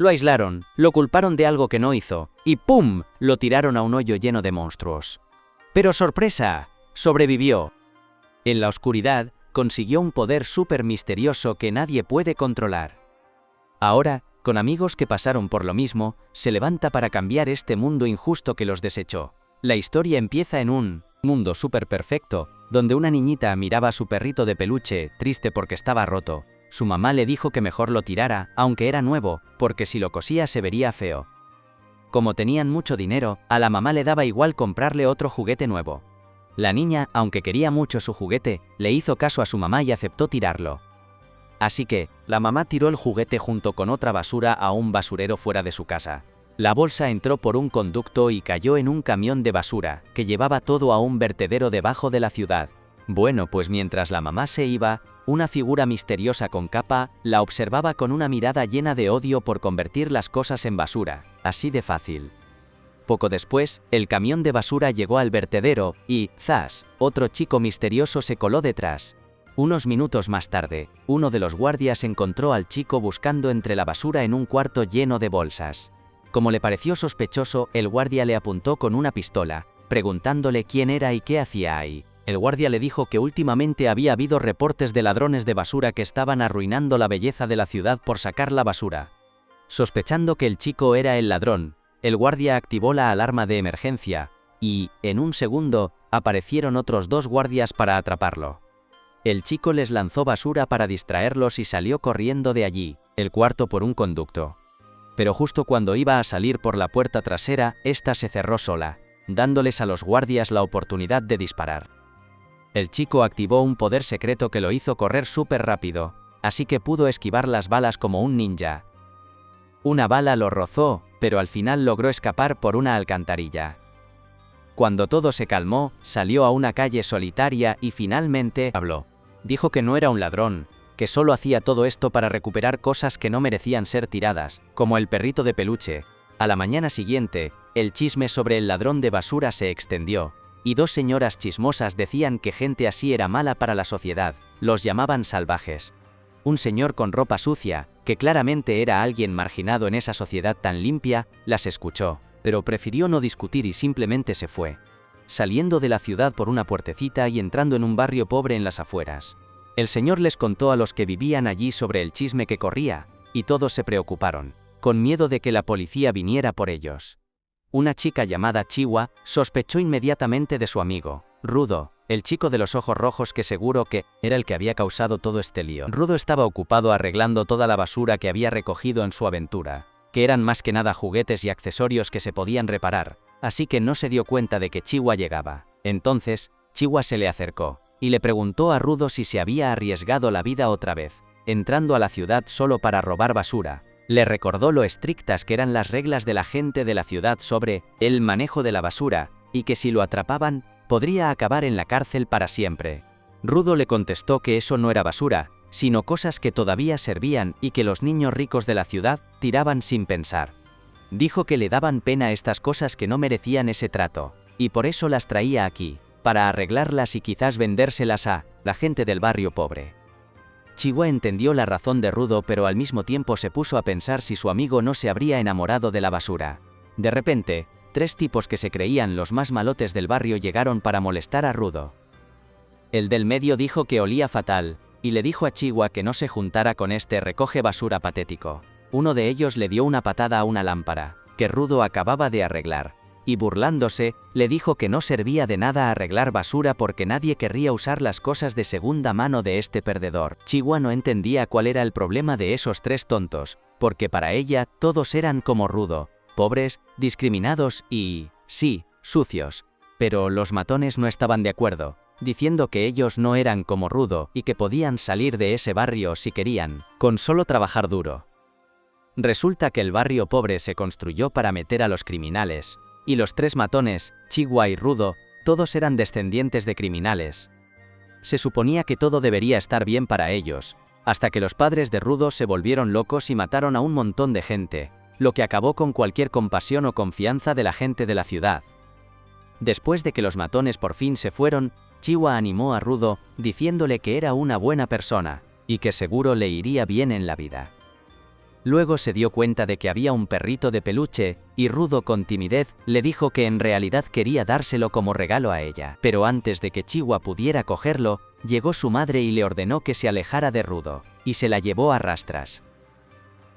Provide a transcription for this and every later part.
Lo aislaron, lo culparon de algo que no hizo, y ¡pum!, lo tiraron a un hoyo lleno de monstruos. Pero ¡sorpresa!, sobrevivió. En la oscuridad, consiguió un poder súper misterioso que nadie puede controlar. Ahora, con amigos que pasaron por lo mismo, se levanta para cambiar este mundo injusto que los desechó. La historia empieza en un mundo súper perfecto, donde una niñita miraba a su perrito de peluche, triste porque estaba roto. Su mamá le dijo que mejor lo tirara, aunque era nuevo, porque si lo cosía se vería feo. Como tenían mucho dinero, a la mamá le daba igual comprarle otro juguete nuevo. La niña, aunque quería mucho su juguete, le hizo caso a su mamá y aceptó tirarlo. Así que, la mamá tiró el juguete junto con otra basura a un basurero fuera de su casa. La bolsa entró por un conducto y cayó en un camión de basura, que llevaba todo a un vertedero debajo de la ciudad. Bueno, pues mientras la mamá se iba, una figura misteriosa con capa la observaba con una mirada llena de odio por convertir las cosas en basura, así de fácil. Poco después, el camión de basura llegó al vertedero y, ¡zas!, otro chico misterioso se coló detrás. Unos minutos más tarde, uno de los guardias encontró al chico buscando entre la basura en un cuarto lleno de bolsas. Como le pareció sospechoso, el guardia le apuntó con una pistola, preguntándole quién era y qué hacía ahí. El guardia le dijo que últimamente había habido reportes de ladrones de basura que estaban arruinando la belleza de la ciudad por sacar la basura. Sospechando que el chico era el ladrón, el guardia activó la alarma de emergencia, y, en un segundo, aparecieron otros dos guardias para atraparlo. El chico les lanzó basura para distraerlos y salió corriendo de allí, el cuarto por un conducto. Pero justo cuando iba a salir por la puerta trasera, esta se cerró sola, dándoles a los guardias la oportunidad de disparar. El chico activó un poder secreto que lo hizo correr súper rápido, así que pudo esquivar las balas como un ninja. Una bala lo rozó, pero al final logró escapar por una alcantarilla. Cuando todo se calmó, salió a una calle solitaria y finalmente habló. Dijo que no era un ladrón, que solo hacía todo esto para recuperar cosas que no merecían ser tiradas, como el perrito de peluche. A la mañana siguiente, el chisme sobre el ladrón de basura se extendió, y dos señoras chismosas decían que gente así era mala para la sociedad, los llamaban salvajes. Un señor con ropa sucia, que claramente era alguien marginado en esa sociedad tan limpia, las escuchó, pero prefirió no discutir y simplemente se fue, saliendo de la ciudad por una puertecita y entrando en un barrio pobre en las afueras. El señor les contó a los que vivían allí sobre el chisme que corría, y todos se preocuparon, con miedo de que la policía viniera por ellos. Una chica llamada Chiwa sospechó inmediatamente de su amigo, Rudo, el chico de los ojos rojos que seguro que era el que había causado todo este lío. Rudo estaba ocupado arreglando toda la basura que había recogido en su aventura, que eran más que nada juguetes y accesorios que se podían reparar, así que no se dio cuenta de que Chiwa llegaba. Entonces, Chiwa se le acercó, y le preguntó a Rudo si se había arriesgado la vida otra vez, entrando a la ciudad solo para robar basura. Le recordó lo estrictas que eran las reglas de la gente de la ciudad sobre el manejo de la basura, y que si lo atrapaban, podría acabar en la cárcel para siempre. Rudo le contestó que eso no era basura, sino cosas que todavía servían y que los niños ricos de la ciudad tiraban sin pensar. Dijo que le daban pena estas cosas que no merecían ese trato, y por eso las traía aquí, para arreglarlas y quizás vendérselas a la gente del barrio pobre. Chiwa entendió la razón de Rudo, pero al mismo tiempo se puso a pensar si su amigo no se habría enamorado de la basura. De repente, tres tipos que se creían los más malotes del barrio llegaron para molestar a Rudo. El del medio dijo que olía fatal, y le dijo a Chiwa que no se juntara con este recoge basura patético. Uno de ellos le dio una patada a una lámpara, que Rudo acababa de arreglar, y burlándose, le dijo que no servía de nada arreglar basura porque nadie querría usar las cosas de segunda mano de este perdedor. Chiwa no entendía cuál era el problema de esos tres tontos, porque para ella todos eran como Rudo, pobres, discriminados y, sí, sucios. Pero los matones no estaban de acuerdo, diciendo que ellos no eran como Rudo y que podían salir de ese barrio si querían, con solo trabajar duro. Resulta que el barrio pobre se construyó para meter a los criminales, y los tres matones, Chiwa y Rudo, todos eran descendientes de criminales. Se suponía que todo debería estar bien para ellos, hasta que los padres de Rudo se volvieron locos y mataron a un montón de gente, lo que acabó con cualquier compasión o confianza de la gente de la ciudad. Después de que los matones por fin se fueron, Chiwa animó a Rudo, diciéndole que era una buena persona, y que seguro le iría bien en la vida. Luego se dio cuenta de que había un perrito de peluche, y Rudo con timidez le dijo que en realidad quería dárselo como regalo a ella. Pero antes de que Chihuahua pudiera cogerlo, llegó su madre y le ordenó que se alejara de Rudo, y se la llevó a rastras.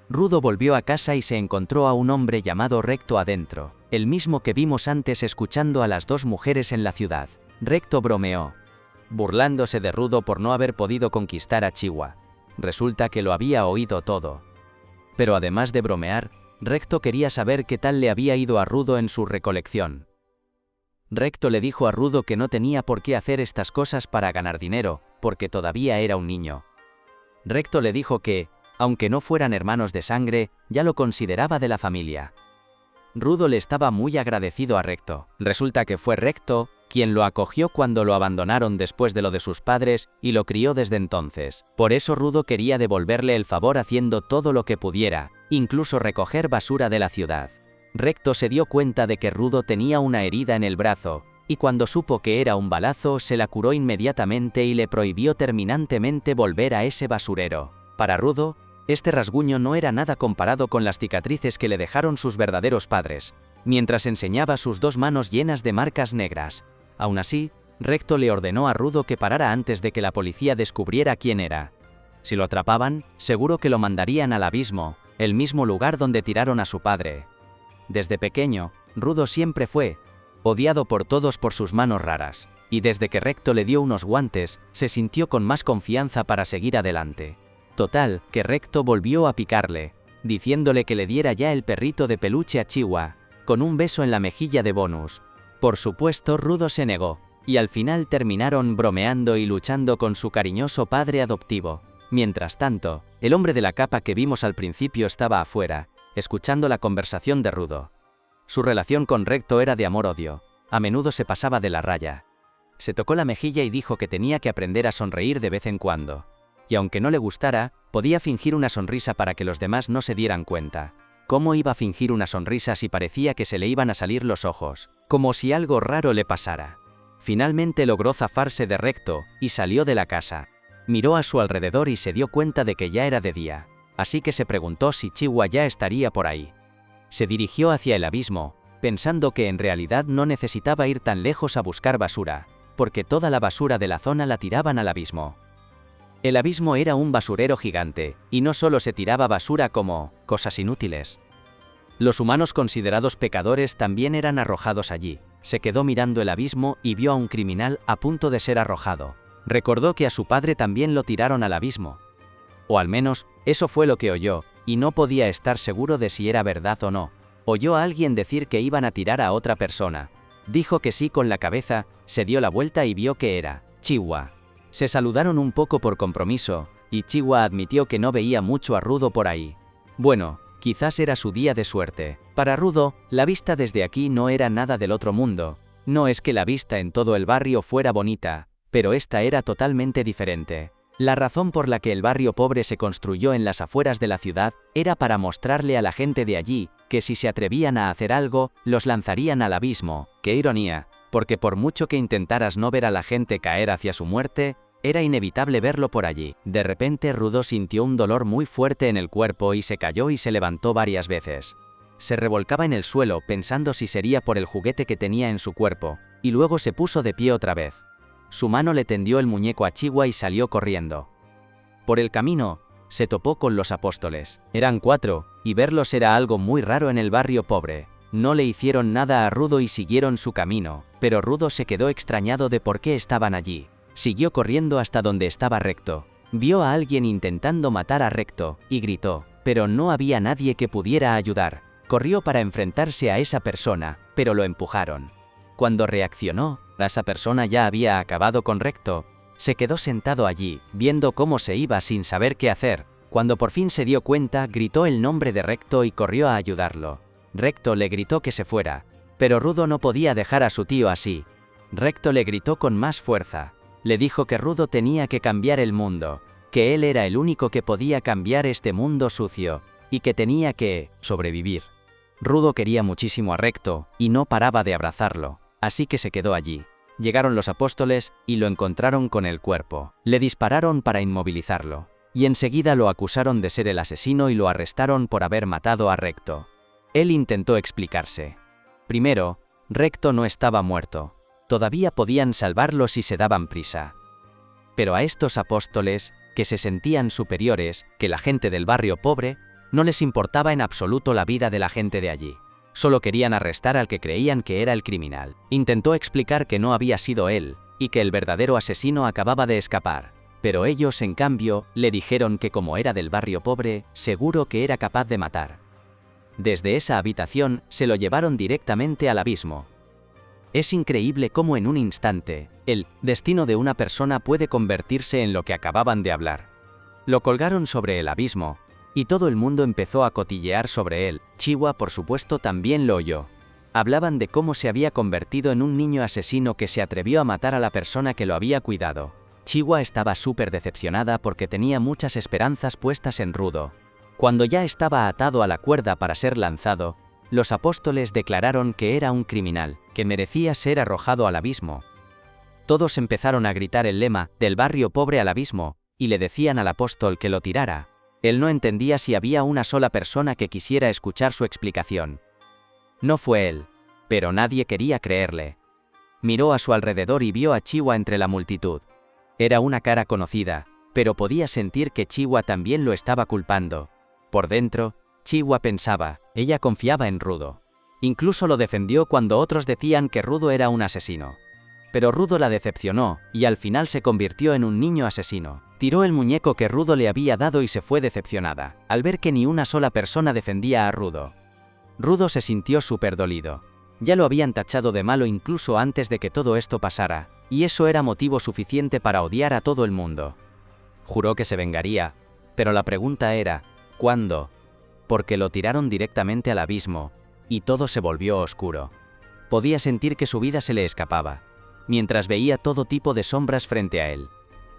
Rudo volvió a casa y se encontró a un hombre llamado Recto adentro, el mismo que vimos antes escuchando a las dos mujeres en la ciudad. Recto bromeó, burlándose de Rudo por no haber podido conquistar a Chihuahua. Resulta que lo había oído todo. Pero además de bromear, Recto quería saber qué tal le había ido a Rudo en su recolección. Recto le dijo a Rudo que no tenía por qué hacer estas cosas para ganar dinero, porque todavía era un niño. Recto le dijo que, aunque no fueran hermanos de sangre, ya lo consideraba de la familia. Rudo le estaba muy agradecido a Recto. Resulta que fue Recto quien lo acogió cuando lo abandonaron después de lo de sus padres y lo crió desde entonces. Por eso Rudo quería devolverle el favor haciendo todo lo que pudiera, incluso recoger basura de la ciudad. Recto se dio cuenta de que Rudo tenía una herida en el brazo, y cuando supo que era un balazo se la curó inmediatamente y le prohibió terminantemente volver a ese basurero. Para Rudo, este rasguño no era nada comparado con las cicatrices que le dejaron sus verdaderos padres, mientras enseñaba sus dos manos llenas de marcas negras. Aún así, Recto le ordenó a Rudo que parara antes de que la policía descubriera quién era. Si lo atrapaban, seguro que lo mandarían al abismo, el mismo lugar donde tiraron a su padre. Desde pequeño, Rudo siempre fue odiado por todos por sus manos raras, y desde que Recto le dio unos guantes, se sintió con más confianza para seguir adelante. Total, que Recto volvió a picarle, diciéndole que le diera ya el perrito de peluche a Chihuahua, con un beso en la mejilla de Bonus. Por supuesto, Rudo se negó, y al final terminaron bromeando y luchando con su cariñoso padre adoptivo. Mientras tanto, el hombre de la capa que vimos al principio estaba afuera, escuchando la conversación de Rudo. Su relación con Recto era de amor-odio, a menudo se pasaba de la raya. Se tocó la mejilla y dijo que tenía que aprender a sonreír de vez en cuando. Y aunque no le gustara, podía fingir una sonrisa para que los demás no se dieran cuenta. ¿Cómo iba a fingir una sonrisa si parecía que se le iban a salir los ojos? Como si algo raro le pasara. Finalmente logró zafarse de Recto, y salió de la casa. Miró a su alrededor y se dio cuenta de que ya era de día, así que se preguntó si Chihuahua ya estaría por ahí. Se dirigió hacia el abismo, pensando que en realidad no necesitaba ir tan lejos a buscar basura, porque toda la basura de la zona la tiraban al abismo. El abismo era un basurero gigante, y no solo se tiraba basura como cosas inútiles. Los humanos considerados pecadores también eran arrojados allí. Se quedó mirando el abismo y vio a un criminal a punto de ser arrojado. Recordó que a su padre también lo tiraron al abismo. O al menos, eso fue lo que oyó, y no podía estar seguro de si era verdad o no. Oyó a alguien decir que iban a tirar a otra persona. Dijo que sí con la cabeza, se dio la vuelta y vio que era Chihuahua. Se saludaron un poco por compromiso, y Chihuahua admitió que no veía mucho a Rudo por ahí. Bueno, quizás era su día de suerte. Para Rudo, la vista desde aquí no era nada del otro mundo. No es que la vista en todo el barrio fuera bonita, pero esta era totalmente diferente. La razón por la que el barrio pobre se construyó en las afueras de la ciudad era para mostrarle a la gente de allí que si se atrevían a hacer algo, los lanzarían al abismo. ¡Qué ironía! Porque por mucho que intentaras no ver a la gente caer hacia su muerte, era inevitable verlo por allí. De repente Rudo sintió un dolor muy fuerte en el cuerpo y se cayó y se levantó varias veces. Se revolcaba en el suelo pensando si sería por el juguete que tenía en su cuerpo, y luego se puso de pie otra vez. Su mano le tendió el muñeco a Chihuahua y salió corriendo. Por el camino, se topó con los apóstoles. Eran 4, y verlos era algo muy raro en el barrio pobre. No le hicieron nada a Rudo y siguieron su camino, pero Rudo se quedó extrañado de por qué estaban allí. Siguió corriendo hasta donde estaba Recto. Vio a alguien intentando matar a Recto, y gritó, pero no había nadie que pudiera ayudar. Corrió para enfrentarse a esa persona, pero lo empujaron. Cuando reaccionó, esa persona ya había acabado con Recto. Se quedó sentado allí, viendo cómo se iba sin saber qué hacer. Cuando por fin se dio cuenta, gritó el nombre de Recto y corrió a ayudarlo. Recto le gritó que se fuera, pero Rudo no podía dejar a su tío así. Recto le gritó con más fuerza. Le dijo que Rudo tenía que cambiar el mundo, que él era el único que podía cambiar este mundo sucio, y que tenía que sobrevivir. Rudo quería muchísimo a Recto, y no paraba de abrazarlo, así que se quedó allí. Llegaron los apóstoles, y lo encontraron con el cuerpo. Le dispararon para inmovilizarlo. y enseguida lo acusaron de ser el asesino y lo arrestaron por haber matado a Recto. Él intentó explicarse. Primero, Recto no estaba muerto. Todavía podían salvarlo si se daban prisa. Pero a estos apóstoles, que se sentían superiores que la gente del barrio pobre, no les importaba en absoluto la vida de la gente de allí. Solo querían arrestar al que creían que era el criminal. Intentó explicar que no había sido él, y que el verdadero asesino acababa de escapar. Pero ellos, en cambio, le dijeron que como era del barrio pobre, seguro que era capaz de matar. Desde esa habitación, se lo llevaron directamente al abismo. Es increíble cómo en un instante, el destino de una persona puede convertirse en lo que acababan de hablar. Lo colgaron sobre el abismo, y todo el mundo empezó a cotillear sobre él. Chihuahua, por supuesto, también lo oyó. Hablaban de cómo se había convertido en un niño asesino que se atrevió a matar a la persona que lo había cuidado. Chihuahua estaba súper decepcionada porque tenía muchas esperanzas puestas en Rudo. Cuando ya estaba atado a la cuerda para ser lanzado, los apóstoles declararon que era un criminal, que merecía ser arrojado al abismo. Todos empezaron a gritar el lema, del barrio pobre al abismo, y le decían al apóstol que lo tirara. Él no entendía si había una sola persona que quisiera escuchar su explicación. No fue él, pero nadie quería creerle. Miró a su alrededor y vio a Chihuahua entre la multitud. Era una cara conocida, pero podía sentir que Chihuahua también lo estaba culpando. Por dentro, Chihuahua pensaba, ella confiaba en Rudo. Incluso lo defendió cuando otros decían que Rudo era un asesino. Pero Rudo la decepcionó, y al final se convirtió en un niño asesino. Tiró el muñeco que Rudo le había dado y se fue decepcionada, al ver que ni una sola persona defendía a Rudo. Rudo se sintió súper dolido. Ya lo habían tachado de malo incluso antes de que todo esto pasara, y eso era motivo suficiente para odiar a todo el mundo. Juró que se vengaría, pero la pregunta era, ¿cuándo? Porque lo tiraron directamente al abismo, y todo se volvió oscuro. Podía sentir que su vida se le escapaba, mientras veía todo tipo de sombras frente a él.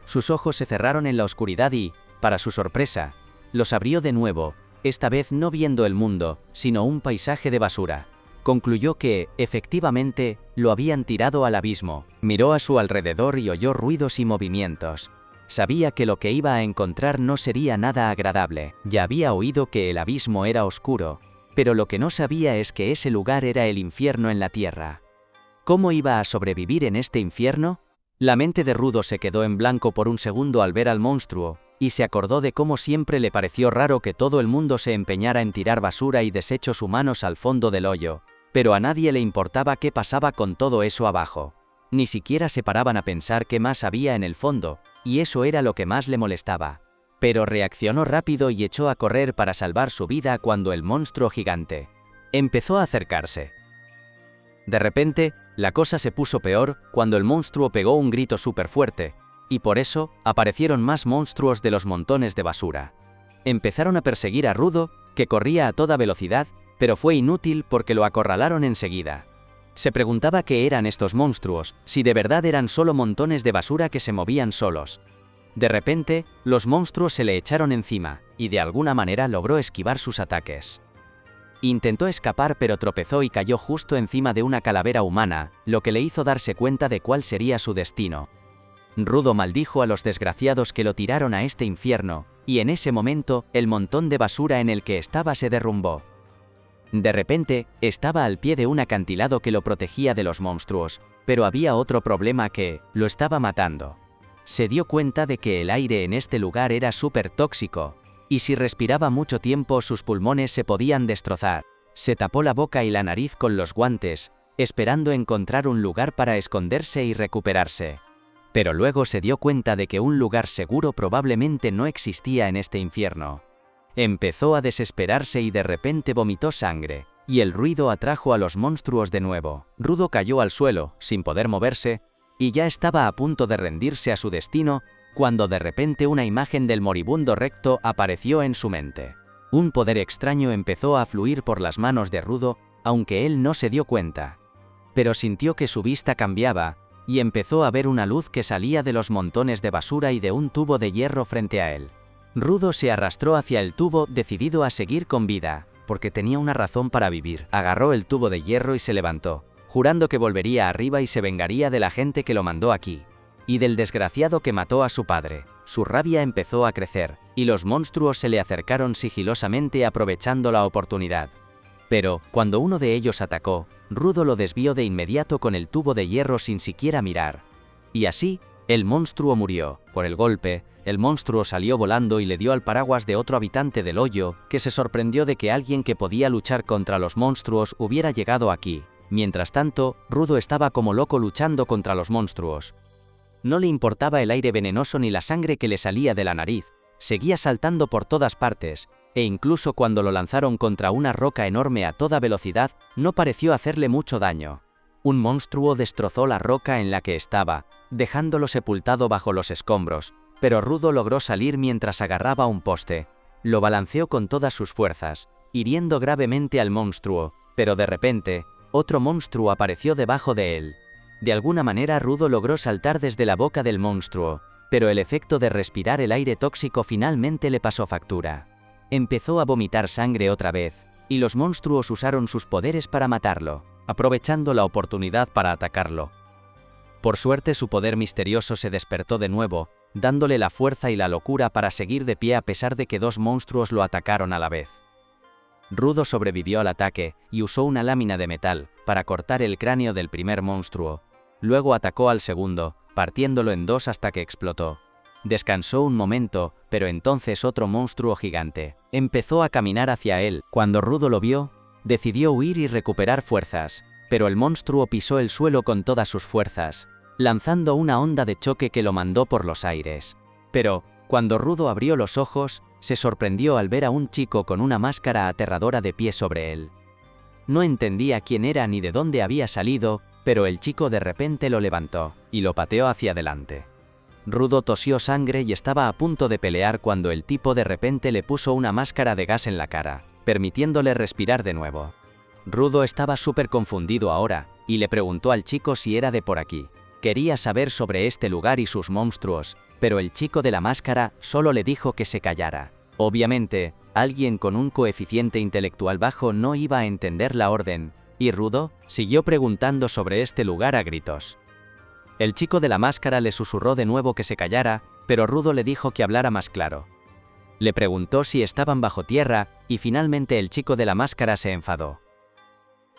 Sus ojos se cerraron en la oscuridad y, para su sorpresa, los abrió de nuevo, esta vez no viendo el mundo, sino un paisaje de basura. Concluyó que, efectivamente, lo habían tirado al abismo. Miró a su alrededor y oyó ruidos y movimientos. Sabía que lo que iba a encontrar no sería nada agradable. Ya había oído que el abismo era oscuro, pero lo que no sabía es que ese lugar era el infierno en la tierra. ¿Cómo iba a sobrevivir en este infierno? La mente de Rudo se quedó en blanco por un segundo al ver al monstruo, y se acordó de cómo siempre le pareció raro que todo el mundo se empeñara en tirar basura y desechos humanos al fondo del hoyo, pero a nadie le importaba qué pasaba con todo eso abajo. Ni siquiera se paraban a pensar qué más había en el fondo, y eso era lo que más le molestaba. Pero reaccionó rápido y echó a correr para salvar su vida cuando el monstruo gigante empezó a acercarse. De repente, la cosa se puso peor cuando el monstruo pegó un grito súper fuerte, y por eso, aparecieron más monstruos de los montones de basura. Empezaron a perseguir a Rudo, que corría a toda velocidad, pero fue inútil porque lo acorralaron enseguida. Se preguntaba qué eran estos monstruos, si de verdad eran solo montones de basura que se movían solos. De repente, los monstruos se le echaron encima, y de alguna manera logró esquivar sus ataques. Intentó escapar pero tropezó y cayó justo encima de una calavera humana, lo que le hizo darse cuenta de cuál sería su destino. Rudo maldijo a los desgraciados que lo tiraron a este infierno, y en ese momento, el montón de basura en el que estaba se derrumbó. De repente, estaba al pie de un acantilado que lo protegía de los monstruos, pero había otro problema que lo estaba matando. Se dio cuenta de que el aire en este lugar era súper tóxico, y si respiraba mucho tiempo sus pulmones se podían destrozar. Se tapó la boca y la nariz con los guantes, esperando encontrar un lugar para esconderse y recuperarse. Pero luego se dio cuenta de que un lugar seguro probablemente no existía en este infierno. Empezó a desesperarse y de repente vomitó sangre, y el ruido atrajo a los monstruos de nuevo. Rudo cayó al suelo, sin poder moverse, y ya estaba a punto de rendirse a su destino, cuando de repente una imagen del moribundo Recto apareció en su mente. Un poder extraño empezó a fluir por las manos de Rudo, aunque él no se dio cuenta. Pero sintió que su vista cambiaba, y empezó a ver una luz que salía de los montones de basura y de un tubo de hierro frente a él. Rudo se arrastró hacia el tubo, decidido a seguir con vida, porque tenía una razón para vivir. Agarró el tubo de hierro y se levantó, jurando que volvería arriba y se vengaría de la gente que lo mandó aquí, y del desgraciado que mató a su padre. su rabia empezó a crecer, y los monstruos se le acercaron sigilosamente aprovechando la oportunidad. Pero, cuando uno de ellos atacó, Rudo lo desvió de inmediato con el tubo de hierro sin siquiera mirar. Y así, el monstruo murió. Por el golpe, el monstruo salió volando y le dio al paraguas de otro habitante del hoyo, que se sorprendió de que alguien que podía luchar contra los monstruos hubiera llegado aquí. Mientras tanto, Rudo estaba como loco luchando contra los monstruos. No le importaba el aire venenoso ni la sangre que le salía de la nariz, seguía saltando por todas partes, e incluso cuando lo lanzaron contra una roca enorme a toda velocidad, no pareció hacerle mucho daño. Un monstruo destrozó la roca en la que estaba, dejándolo sepultado bajo los escombros, pero Rudo logró salir mientras agarraba un poste. Lo balanceó con todas sus fuerzas, hiriendo gravemente al monstruo, pero de repente, otro monstruo apareció debajo de él. De alguna manera Rudo logró saltar desde la boca del monstruo, pero el efecto de respirar el aire tóxico finalmente le pasó factura. Empezó a vomitar sangre otra vez, y los monstruos usaron sus poderes para matarlo, aprovechando la oportunidad para atacarlo. Por suerte su poder misterioso se despertó de nuevo, dándole la fuerza y la locura para seguir de pie a pesar de que dos monstruos lo atacaron a la vez. Rudo sobrevivió al ataque y usó una lámina de metal para cortar el cráneo del primer monstruo. Luego atacó al segundo, partiéndolo en dos hasta que explotó. Descansó un momento, pero entonces otro monstruo gigante empezó a caminar hacia él. Cuando Rudo lo vio, decidió huir y recuperar fuerzas, pero el monstruo pisó el suelo con todas sus fuerzas, lanzando una onda de choque que lo mandó por los aires. Pero, cuando Rudo abrió los ojos, se sorprendió al ver a un chico con una máscara aterradora de pie sobre él. No entendía quién era ni de dónde había salido, pero el chico de repente lo levantó y lo pateó hacia adelante. Rudo tosió sangre y estaba a punto de pelear cuando el tipo de repente le puso una máscara de gas en la cara, permitiéndole respirar de nuevo. Rudo estaba súper confundido ahora, y le preguntó al chico si era de por aquí. Quería saber sobre este lugar y sus monstruos, pero el chico de la máscara solo le dijo que se callara. Obviamente, alguien con un coeficiente intelectual bajo no iba a entender la orden, y Rudo siguió preguntando sobre este lugar a gritos. El chico de la máscara le susurró de nuevo que se callara, pero Rudo le dijo que hablara más claro. Le preguntó si estaban bajo tierra, y finalmente el chico de la máscara se enfadó.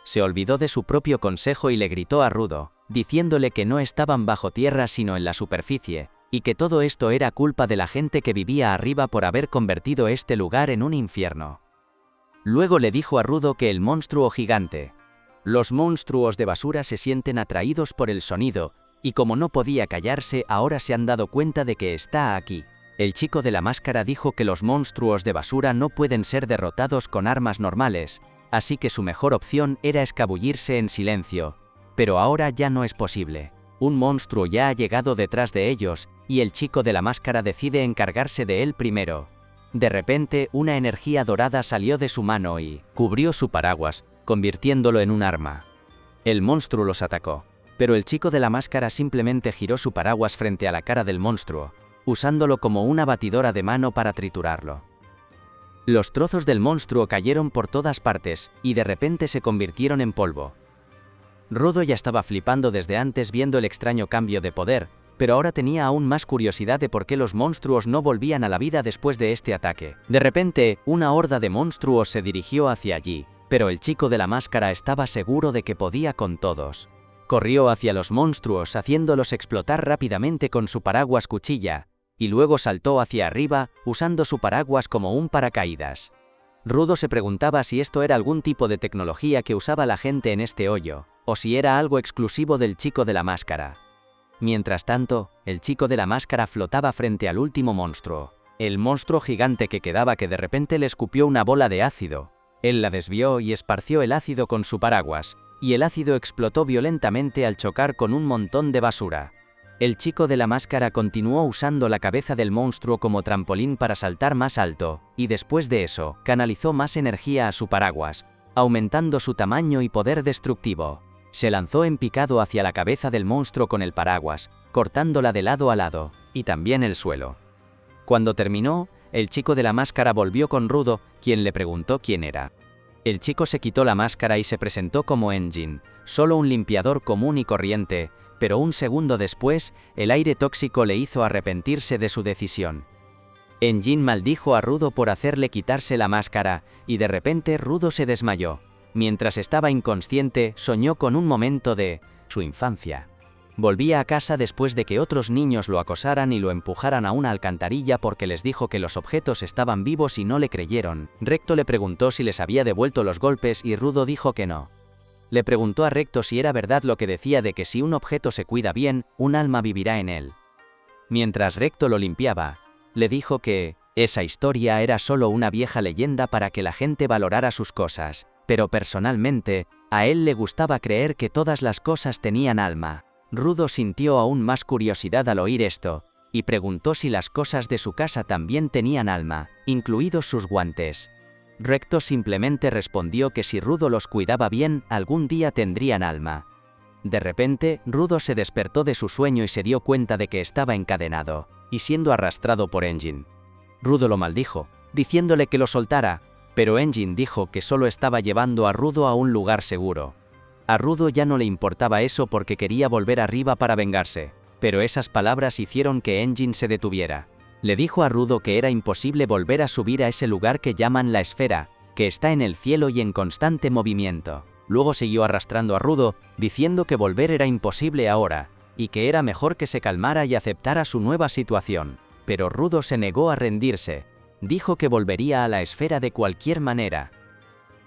Se olvidó de su propio consejo y le gritó a Rudo, diciéndole que no estaban bajo tierra sino en la superficie, y que todo esto era culpa de la gente que vivía arriba por haber convertido este lugar en un infierno. Luego le dijo a Rudo que el monstruo gigante. Los monstruos de basura se sienten atraídos por el sonido, y como no podía callarse, ahora se han dado cuenta de que está aquí. El chico de la máscara dijo que los monstruos de basura no pueden ser derrotados con armas normales, así que su mejor opción era escabullirse en silencio. Pero ahora ya no es posible. Un monstruo ya ha llegado detrás de ellos, y el chico de la máscara decide encargarse de él primero. De repente, una energía dorada salió de su mano y cubrió su paraguas, convirtiéndolo en un arma. El monstruo los atacó, pero el chico de la máscara simplemente giró su paraguas frente a la cara del monstruo, usándolo como una batidora de mano para triturarlo. Los trozos del monstruo cayeron por todas partes, y de repente se convirtieron en polvo. Rudo ya estaba flipando desde antes viendo el extraño cambio de poder, pero ahora tenía aún más curiosidad de por qué los monstruos no volvían a la vida después de este ataque. De repente, una horda de monstruos se dirigió hacia allí, pero el chico de la máscara estaba seguro de que podía con todos. Corrió hacia los monstruos haciéndolos explotar rápidamente con su paraguas cuchilla, y luego saltó hacia arriba usando su paraguas como un paracaídas. Rudo se preguntaba si esto era algún tipo de tecnología que usaba la gente en este hoyo, o si era algo exclusivo del chico de la máscara. Mientras tanto, el chico de la máscara flotaba frente al último monstruo. El monstruo gigante que quedaba que de repente le escupió una bola de ácido. Él la desvió y esparció el ácido con su paraguas, y el ácido explotó violentamente al chocar con un montón de basura. El chico de la máscara continuó usando la cabeza del monstruo como trampolín para saltar más alto, y después de eso, canalizó más energía a su paraguas, aumentando su tamaño y poder destructivo. Se lanzó en picado hacia la cabeza del monstruo con el paraguas, cortándola de lado a lado, y también el suelo. Cuando terminó, el chico de la máscara volvió con Rudo, quien le preguntó quién era. El chico se quitó la máscara y se presentó como Engine, solo un limpiador común y corriente, pero un segundo después, el aire tóxico le hizo arrepentirse de su decisión. Engin maldijo a Rudo por hacerle quitarse la máscara, y de repente Rudo se desmayó. Mientras estaba inconsciente, soñó con un momento de su infancia. Volvía a casa después de que otros niños lo acosaran y lo empujaran a una alcantarilla porque les dijo que los objetos estaban vivos y no le creyeron. Recto le preguntó si les había devuelto los golpes y Rudo dijo que no. Le preguntó a Recto si era verdad lo que decía de que si un objeto se cuida bien, un alma vivirá en él. Mientras Recto lo limpiaba, le dijo que esa historia era solo una vieja leyenda para que la gente valorara sus cosas, pero personalmente, a él le gustaba creer que todas las cosas tenían alma. Rudo sintió aún más curiosidad al oír esto, y preguntó si las cosas de su casa también tenían alma, incluidos sus guantes. Recto simplemente respondió que si Rudo los cuidaba bien, algún día tendrían alma. De repente, Rudo se despertó de su sueño y se dio cuenta de que estaba encadenado, y siendo arrastrado por Engin. Rudo lo maldijo, diciéndole que lo soltara, pero Engin dijo que solo estaba llevando a Rudo a un lugar seguro. A Rudo ya no le importaba eso porque quería volver arriba para vengarse, pero esas palabras hicieron que Engin se detuviera. Le dijo a Rudo que era imposible volver a subir a ese lugar que llaman la esfera, que está en el cielo y en constante movimiento. Luego siguió arrastrando a Rudo, diciendo que volver era imposible ahora, y que era mejor que se calmara y aceptara su nueva situación. Pero Rudo se negó a rendirse. Dijo que volvería a la esfera de cualquier manera.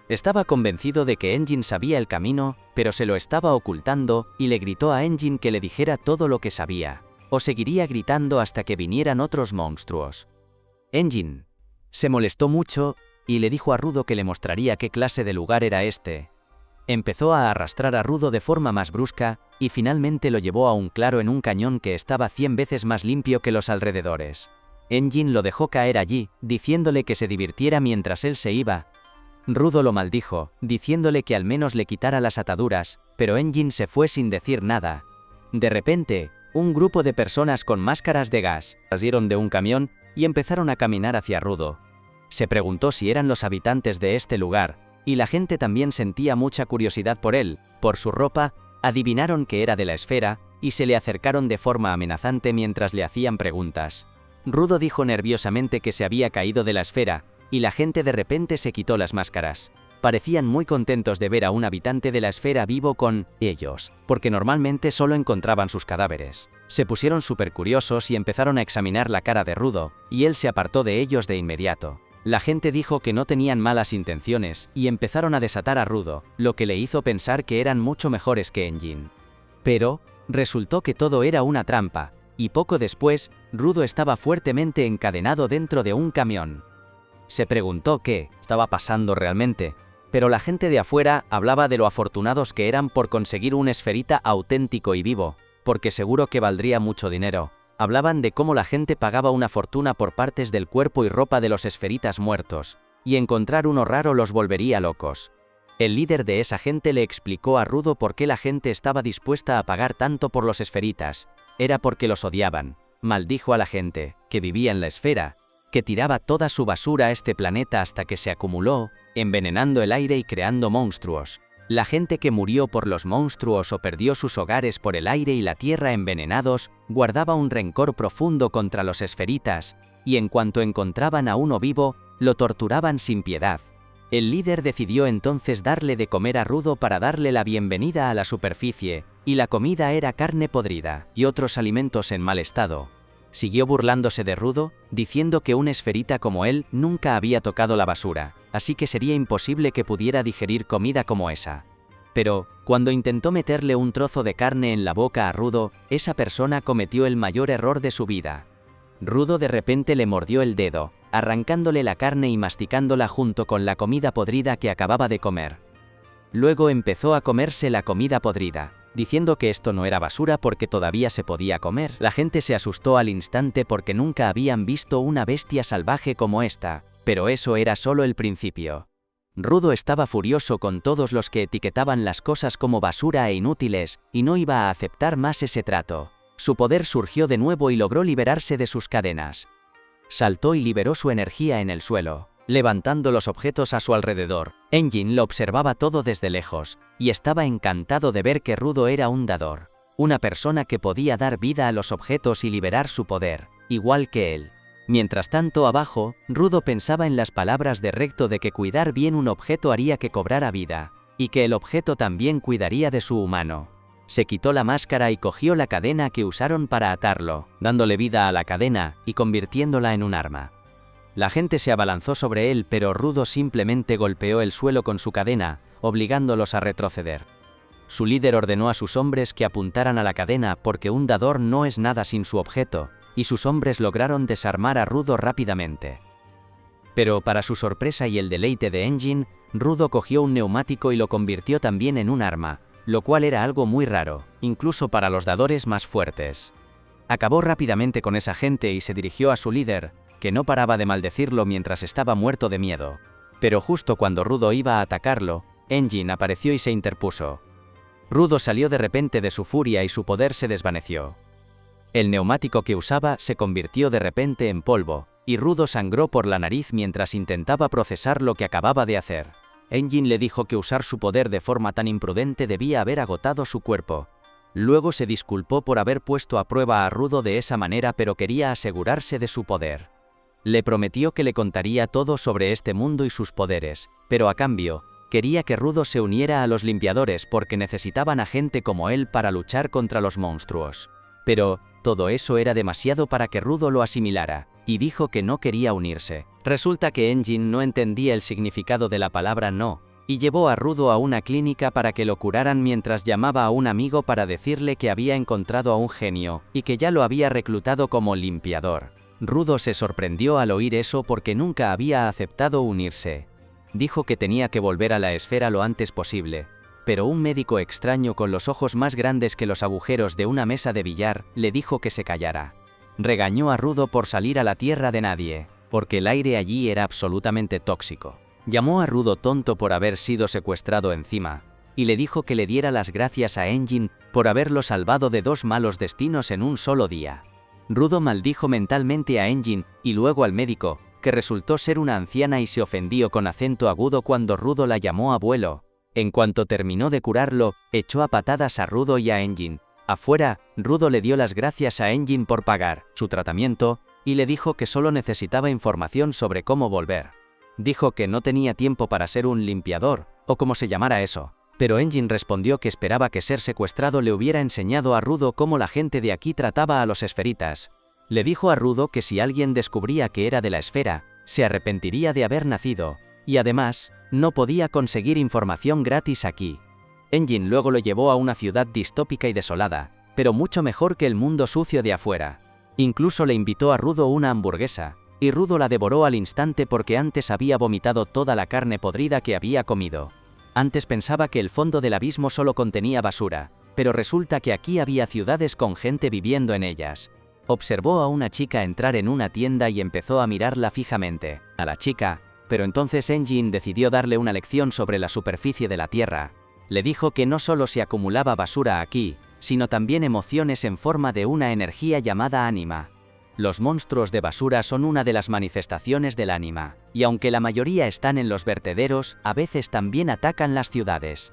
Estaba convencido de que Engin sabía el camino, pero se lo estaba ocultando, y le gritó a Engin que le dijera todo lo que sabía, o seguiría gritando hasta que vinieran otros monstruos. Engin se molestó mucho, y le dijo a Rudo que le mostraría qué clase de lugar era este. Empezó a arrastrar a Rudo de forma más brusca, y finalmente lo llevó a un claro en un cañón que estaba 100 veces más limpio que los alrededores. Engin lo dejó caer allí, diciéndole que se divirtiera mientras él se iba. Rudo lo maldijo, diciéndole que al menos le quitara las ataduras, pero Engin se fue sin decir nada. De repente, un grupo de personas con máscaras de gas salieron de un camión y empezaron a caminar hacia Rudo. Se preguntó si eran los habitantes de este lugar, y la gente también sentía mucha curiosidad por él, por su ropa, adivinaron que era de la esfera, y se le acercaron de forma amenazante mientras le hacían preguntas. Rudo dijo nerviosamente que se había caído de la esfera, y la gente de repente se quitó las máscaras. Parecían muy contentos de ver a un habitante de la esfera vivo con ellos, porque normalmente solo encontraban sus cadáveres. Se pusieron súper curiosos y empezaron a examinar la cara de Rudo, y él se apartó de ellos de inmediato. La gente dijo que no tenían malas intenciones, y empezaron a desatar a Rudo, lo que le hizo pensar que eran mucho mejores que Engin. Pero resultó que todo era una trampa, y poco después, Rudo estaba fuertemente encadenado dentro de un camión. Se preguntó qué estaba pasando realmente, pero la gente de afuera hablaba de lo afortunados que eran por conseguir un esferita auténtico y vivo, porque seguro que valdría mucho dinero. Hablaban de cómo la gente pagaba una fortuna por partes del cuerpo y ropa de los esferitas muertos, y encontrar uno raro los volvería locos. El líder de esa gente le explicó a Rudo por qué la gente estaba dispuesta a pagar tanto por los esferitas. Era porque los odiaban. Maldijo a la gente que vivía en la esfera, que tiraba toda su basura a este planeta hasta que se acumuló, envenenando el aire y creando monstruos. La gente que murió por los monstruos o perdió sus hogares por el aire y la tierra envenenados, guardaba un rencor profundo contra los esferitas, y en cuanto encontraban a uno vivo, lo torturaban sin piedad. El líder decidió entonces darle de comer a Rudo para darle la bienvenida a la superficie, y la comida era carne podrida y otros alimentos en mal estado. Siguió burlándose de Rudo, diciendo que un esferita como él nunca había tocado la basura, así que sería imposible que pudiera digerir comida como esa. Pero, cuando intentó meterle un trozo de carne en la boca a Rudo, esa persona cometió el mayor error de su vida. Rudo de repente le mordió el dedo, arrancándole la carne y masticándola junto con la comida podrida que acababa de comer. Luego empezó a comerse la comida podrida, diciendo que esto no era basura porque todavía se podía comer. La gente se asustó al instante porque nunca habían visto una bestia salvaje como esta, pero eso era solo el principio. Rudo estaba furioso con todos los que etiquetaban las cosas como basura e inútiles, y no iba a aceptar más ese trato. Su poder surgió de nuevo y logró liberarse de sus cadenas. Saltó y liberó su energía en el suelo, levantando los objetos a su alrededor. Engin lo observaba todo desde lejos, y estaba encantado de ver que Rudo era un dador. una persona que podía dar vida a los objetos y liberar su poder, igual que él. Mientras tanto abajo, Rudo pensaba en las palabras de Recto de que cuidar bien un objeto haría que cobrara vida, y que el objeto también cuidaría de su humano. Se quitó la máscara y cogió la cadena que usaron para atarlo, dándole vida a la cadena y convirtiéndola en un arma. La gente se abalanzó sobre él, pero Rudo simplemente golpeó el suelo con su cadena, obligándolos a retroceder. Su líder ordenó a sus hombres que apuntaran a la cadena porque un dador no es nada sin su objeto, y sus hombres lograron desarmar a Rudo rápidamente. Pero para su sorpresa y el deleite de Engine, Rudo cogió un neumático y lo convirtió también en un arma, lo cual era algo muy raro, incluso para los dadores más fuertes. Acabó rápidamente con esa gente y se dirigió a su líder, que no paraba de maldecirlo mientras estaba muerto de miedo. Pero justo cuando Rudo iba a atacarlo, Engine apareció y se interpuso. Rudo salió de repente de su furia y su poder se desvaneció. El neumático que usaba se convirtió de repente en polvo, y Rudo sangró por la nariz mientras intentaba procesar lo que acababa de hacer. Engine le dijo que usar su poder de forma tan imprudente debía haber agotado su cuerpo. Luego se disculpó por haber puesto a prueba a Rudo de esa manera, pero quería asegurarse de su poder. Le prometió que le contaría todo sobre este mundo y sus poderes, pero a cambio, quería que Rudo se uniera a los limpiadores porque necesitaban a gente como él para luchar contra los monstruos. Pero todo eso era demasiado para que Rudo lo asimilara, y dijo que no quería unirse. Resulta que Engine no entendía el significado de la palabra no, y llevó a Rudo a una clínica para que lo curaran mientras llamaba a un amigo para decirle que había encontrado a un genio, y que ya lo había reclutado como limpiador. Rudo se sorprendió al oír eso porque nunca había aceptado unirse. Dijo que tenía que volver a la esfera lo antes posible, pero un médico extraño con los ojos más grandes que los agujeros de una mesa de billar le dijo que se callara. Regañó a Rudo por salir a la tierra de nadie, porque el aire allí era absolutamente tóxico. Llamó a Rudo tonto por haber sido secuestrado encima, y le dijo que le diera las gracias a Engine por haberlo salvado de 2 malos destinos en un solo día. Rudo maldijo mentalmente a Engine y luego al médico, que resultó ser una anciana y se ofendió con acento agudo cuando Rudo la llamó abuelo. En cuanto terminó de curarlo, echó a patadas a Rudo y a Engine. Afuera, Rudo le dio las gracias a Engine por pagar su tratamiento, y le dijo que solo necesitaba información sobre cómo volver. Dijo que no tenía tiempo para ser un limpiador, o como se llamara eso, pero Engine respondió que esperaba que ser secuestrado le hubiera enseñado a Rudo cómo la gente de aquí trataba a los esferitas. Le dijo a Rudo que si alguien descubría que era de la esfera, se arrepentiría de haber nacido, y además, no podía conseguir información gratis aquí. Engine luego lo llevó a una ciudad distópica y desolada, pero mucho mejor que el mundo sucio de afuera. Incluso le invitó a Rudo una hamburguesa, y Rudo la devoró al instante porque antes había vomitado toda la carne podrida que había comido. Antes pensaba que el fondo del abismo solo contenía basura, pero resulta que aquí había ciudades con gente viviendo en ellas. Observó a una chica entrar en una tienda y empezó a mirarla fijamente, a la chica, pero entonces Engine decidió darle una lección sobre la superficie de la Tierra. Le dijo que no solo se acumulaba basura aquí, sino también emociones en forma de una energía llamada ánima. Los monstruos de basura son una de las manifestaciones del ánima, y aunque la mayoría están en los vertederos, a veces también atacan las ciudades.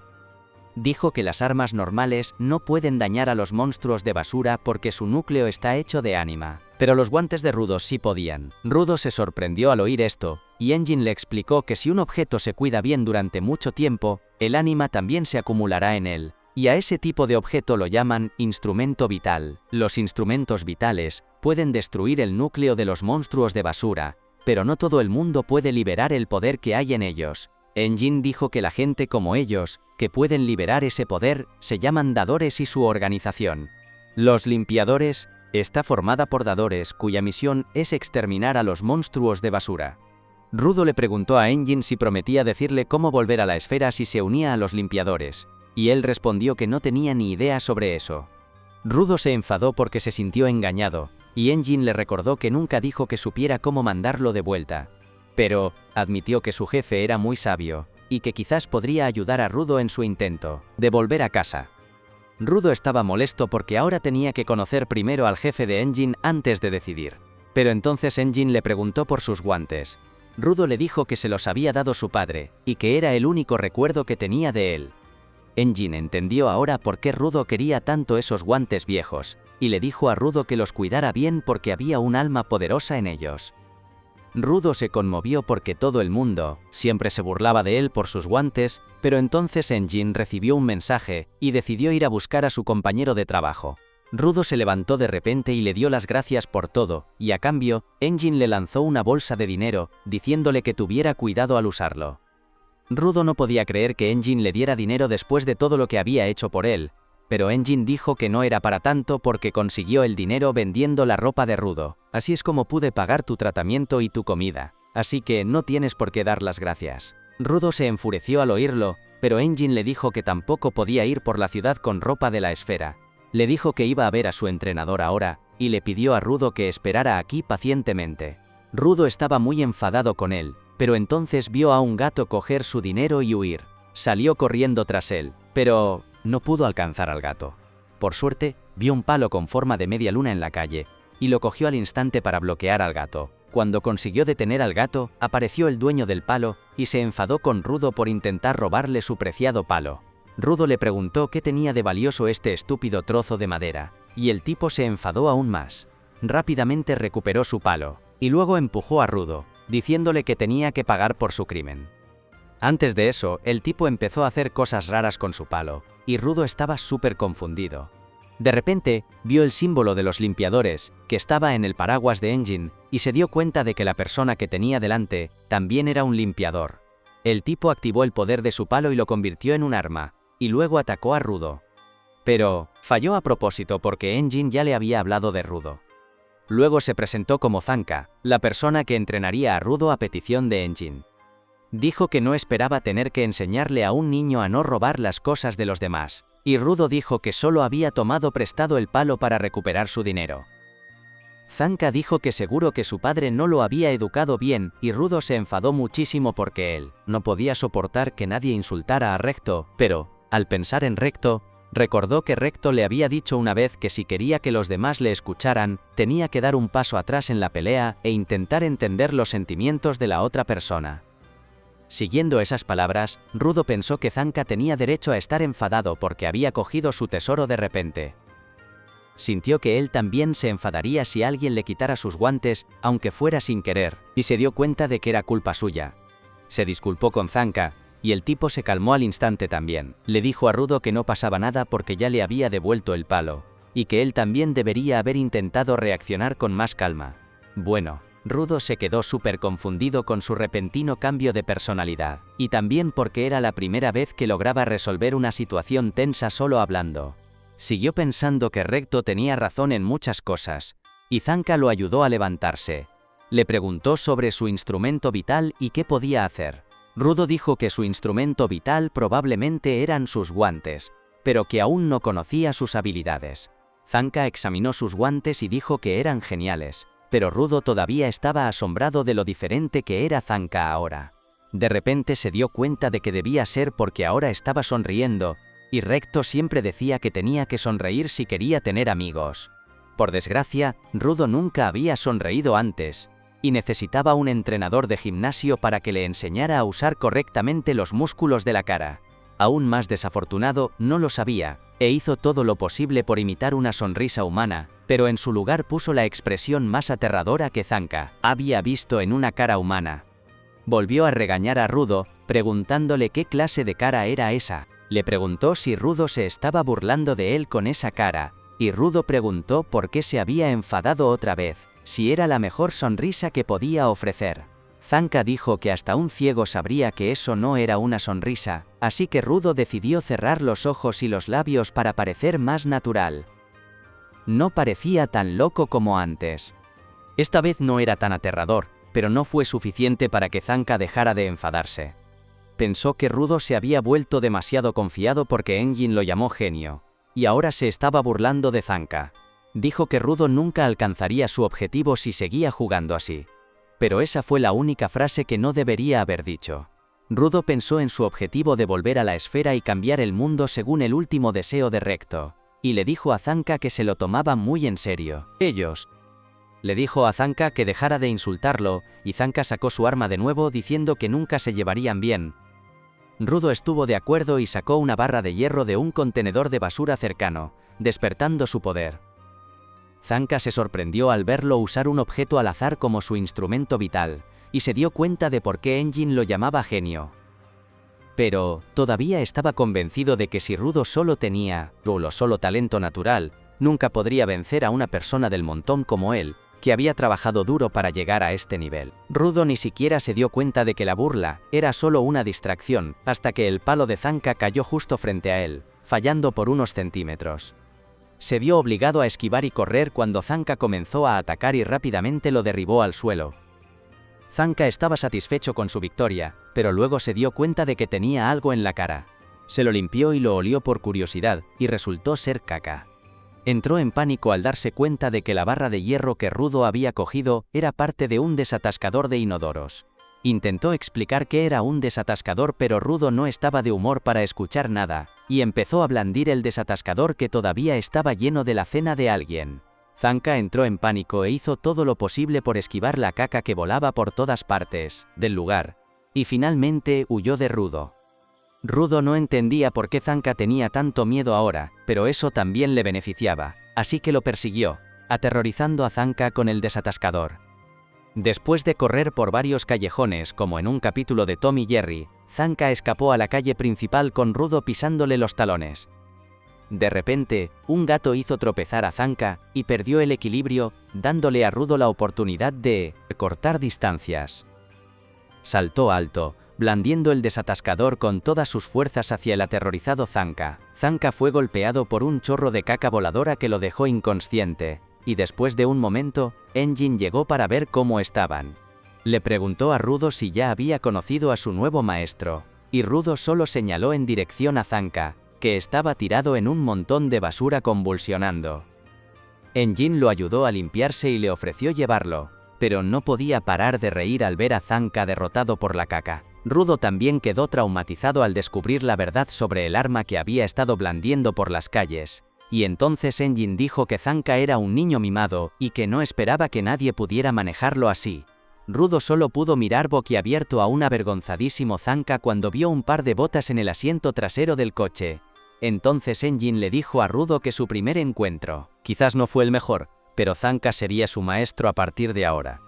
Dijo que las armas normales no pueden dañar a los monstruos de basura porque su núcleo está hecho de ánima, pero los guantes de Rudo sí podían. Rudo se sorprendió al oír esto, y Engine le explicó que si un objeto se cuida bien durante mucho tiempo, el ánima también se acumulará en él, y a ese tipo de objeto lo llaman instrumento vital. Los instrumentos vitales pueden destruir el núcleo de los monstruos de basura, pero no todo el mundo puede liberar el poder que hay en ellos. Engine dijo que la gente como ellos, que pueden liberar ese poder, se llaman dadores y su organización. Los limpiadores está formada por dadores cuya misión es exterminar a los monstruos de basura. Rudo le preguntó a Engine si prometía decirle cómo volver a la esfera si se unía a los limpiadores, y él respondió que no tenía ni idea sobre eso. Rudo se enfadó porque se sintió engañado, y Engine le recordó que nunca dijo que supiera cómo mandarlo de vuelta. Pero admitió que su jefe era muy sabio, y que quizás podría ayudar a Rudo en su intento de volver a casa. Rudo estaba molesto porque ahora tenía que conocer primero al jefe de Engine antes de decidir. Pero entonces Engine le preguntó por sus guantes. Rudo le dijo que se los había dado su padre, y que era el único recuerdo que tenía de él. Enjin entendió ahora por qué Rudo quería tanto esos guantes viejos, y le dijo a Rudo que los cuidara bien porque había un alma poderosa en ellos. Rudo se conmovió porque todo el mundo siempre se burlaba de él por sus guantes, pero entonces Enjin recibió un mensaje y decidió ir a buscar a su compañero de trabajo. Rudo se levantó de repente y le dio las gracias por todo, y a cambio, Enjin le lanzó una bolsa de dinero, diciéndole que tuviera cuidado al usarlo. Rudo no podía creer que Enjin le diera dinero después de todo lo que había hecho por él, pero Enjin dijo que no era para tanto porque consiguió el dinero vendiendo la ropa de Rudo. Así es como pude pagar tu tratamiento y tu comida, así que no tienes por qué dar las gracias. Rudo se enfureció al oírlo, pero Enjin le dijo que tampoco podía ir por la ciudad con ropa de la esfera. Le dijo que iba a ver a su entrenador ahora, y le pidió a Rudo que esperara aquí pacientemente. Rudo estaba muy enfadado con él, pero entonces vio a un gato coger su dinero y huir. Salió corriendo tras él, pero no pudo alcanzar al gato. Por suerte, vio un palo con forma de media luna en la calle, y lo cogió al instante para bloquear al gato. Cuando consiguió detener al gato, apareció el dueño del palo, y se enfadó con Rudo por intentar robarle su preciado palo. Rudo le preguntó qué tenía de valioso este estúpido trozo de madera, y el tipo se enfadó aún más. Rápidamente recuperó su palo, y luego empujó a Rudo, diciéndole que tenía que pagar por su crimen. Antes de eso, el tipo empezó a hacer cosas raras con su palo, y Rudo estaba súper confundido. De repente, vio el símbolo de los limpiadores, que estaba en el paraguas de Enjin, y se dio cuenta de que la persona que tenía delante también era un limpiador. El tipo activó el poder de su palo y lo convirtió en un arma, y luego atacó a Rudo. Pero falló a propósito porque Enjin ya le había hablado de Rudo. Luego se presentó como Zanka, la persona que entrenaría a Rudo a petición de Enjin. Dijo que no esperaba tener que enseñarle a un niño a no robar las cosas de los demás, y Rudo dijo que solo había tomado prestado el palo para recuperar su dinero. Zanka dijo que seguro que su padre no lo había educado bien, y Rudo se enfadó muchísimo porque él no podía soportar que nadie insultara a Recto, pero, al pensar en Recto, recordó que Recto le había dicho una vez que si quería que los demás le escucharan, tenía que dar un paso atrás en la pelea e intentar entender los sentimientos de la otra persona. Siguiendo esas palabras, Rudo pensó que Zanka tenía derecho a estar enfadado porque había cogido su tesoro de repente. Sintió que él también se enfadaría si alguien le quitara sus guantes, aunque fuera sin querer, y se dio cuenta de que era culpa suya. Se disculpó con Zanka, y el tipo se calmó al instante también. Le dijo a Rudo que no pasaba nada porque ya le había devuelto el palo, y que él también debería haber intentado reaccionar con más calma. Bueno, Rudo se quedó súper confundido con su repentino cambio de personalidad, y también porque era la primera vez que lograba resolver una situación tensa solo hablando. Siguió pensando que Recto tenía razón en muchas cosas, y Zanka lo ayudó a levantarse. Le preguntó sobre su instrumento vital y qué podía hacer. Rudo dijo que su instrumento vital probablemente eran sus guantes, pero que aún no conocía sus habilidades. Zanka examinó sus guantes y dijo que eran geniales, pero Rudo todavía estaba asombrado de lo diferente que era Zanka ahora. De repente se dio cuenta de que debía ser porque ahora estaba sonriendo, y Recto siempre decía que tenía que sonreír si quería tener amigos. Por desgracia, Rudo nunca había sonreído antes, y necesitaba un entrenador de gimnasio para que le enseñara a usar correctamente los músculos de la cara. Aún más desafortunado, no lo sabía, e hizo todo lo posible por imitar una sonrisa humana, pero en su lugar puso la expresión más aterradora que Zanka había visto en una cara humana. Volvió a regañar a Rudo, preguntándole qué clase de cara era esa. Le preguntó si Rudo se estaba burlando de él con esa cara, y Rudo preguntó por qué se había enfadado otra vez, si era la mejor sonrisa que podía ofrecer. Zanka dijo que hasta un ciego sabría que eso no era una sonrisa, así que Rudo decidió cerrar los ojos y los labios para parecer más natural. No parecía tan loco como antes. Esta vez no era tan aterrador, pero no fue suficiente para que Zanka dejara de enfadarse. Pensó que Rudo se había vuelto demasiado confiado porque Enjin lo llamó genio, y ahora se estaba burlando de Zanka. Dijo que Rudo nunca alcanzaría su objetivo si seguía jugando así. Pero esa fue la única frase que no debería haber dicho. Rudo pensó en su objetivo de volver a la esfera y cambiar el mundo según el último deseo de Recto, y le dijo a Zanka que se lo tomaba muy en serio. Ellos. Le dijo a Zanka que dejara de insultarlo, y Zanka sacó su arma de nuevo diciendo que nunca se llevarían bien. Rudo estuvo de acuerdo y sacó una barra de hierro de un contenedor de basura cercano, despertando su poder. Zanka se sorprendió al verlo usar un objeto al azar como su instrumento vital, y se dio cuenta de por qué Engin lo llamaba genio. Pero, todavía estaba convencido de que si Rudo solo tenía, solo talento natural, nunca podría vencer a una persona del montón como él, que había trabajado duro para llegar a este nivel. Rudo ni siquiera se dio cuenta de que la burla era solo una distracción, hasta que el palo de Zanka cayó justo frente a él, fallando por unos centímetros. Se vio obligado a esquivar y correr cuando Zanka comenzó a atacar y rápidamente lo derribó al suelo. Zanka estaba satisfecho con su victoria, pero luego se dio cuenta de que tenía algo en la cara. Se lo limpió y lo olió por curiosidad, y resultó ser caca. Entró en pánico al darse cuenta de que la barra de hierro que Rudo había cogido era parte de un desatascador de inodoros. Intentó explicar qué era un desatascador, pero Rudo no estaba de humor para escuchar nada, y empezó a blandir el desatascador que todavía estaba lleno de la cena de alguien. Zanka entró en pánico e hizo todo lo posible por esquivar la caca que volaba por todas partes del lugar, y finalmente huyó de Rudo. Rudo no entendía por qué Zanka tenía tanto miedo ahora, pero eso también le beneficiaba, así que lo persiguió, aterrorizando a Zanka con el desatascador. Después de correr por varios callejones como en un capítulo de Tom y Jerry, Zanka escapó a la calle principal con Rudo pisándole los talones. De repente, un gato hizo tropezar a Zanka y perdió el equilibrio, dándole a Rudo la oportunidad de cortar distancias. Saltó alto, blandiendo el desatascador con todas sus fuerzas hacia el aterrorizado Zanka. Zanka fue golpeado por un chorro de caca voladora que lo dejó inconsciente, y después de un momento, Engin llegó para ver cómo estaban. Le preguntó a Rudo si ya había conocido a su nuevo maestro, y Rudo solo señaló en dirección a Zanka, que estaba tirado en un montón de basura convulsionando. Engin lo ayudó a limpiarse y le ofreció llevarlo, pero no podía parar de reír al ver a Zanka derrotado por la caca. Rudo también quedó traumatizado al descubrir la verdad sobre el arma que había estado blandiendo por las calles, y entonces Engin dijo que Zanka era un niño mimado y que no esperaba que nadie pudiera manejarlo así. Rudo solo pudo mirar boquiabierto a un avergonzadísimo Zanka cuando vio un par de botas en el asiento trasero del coche. Entonces Engin le dijo a Rudo que su primer encuentro quizás no fue el mejor, pero Zanka sería su maestro a partir de ahora.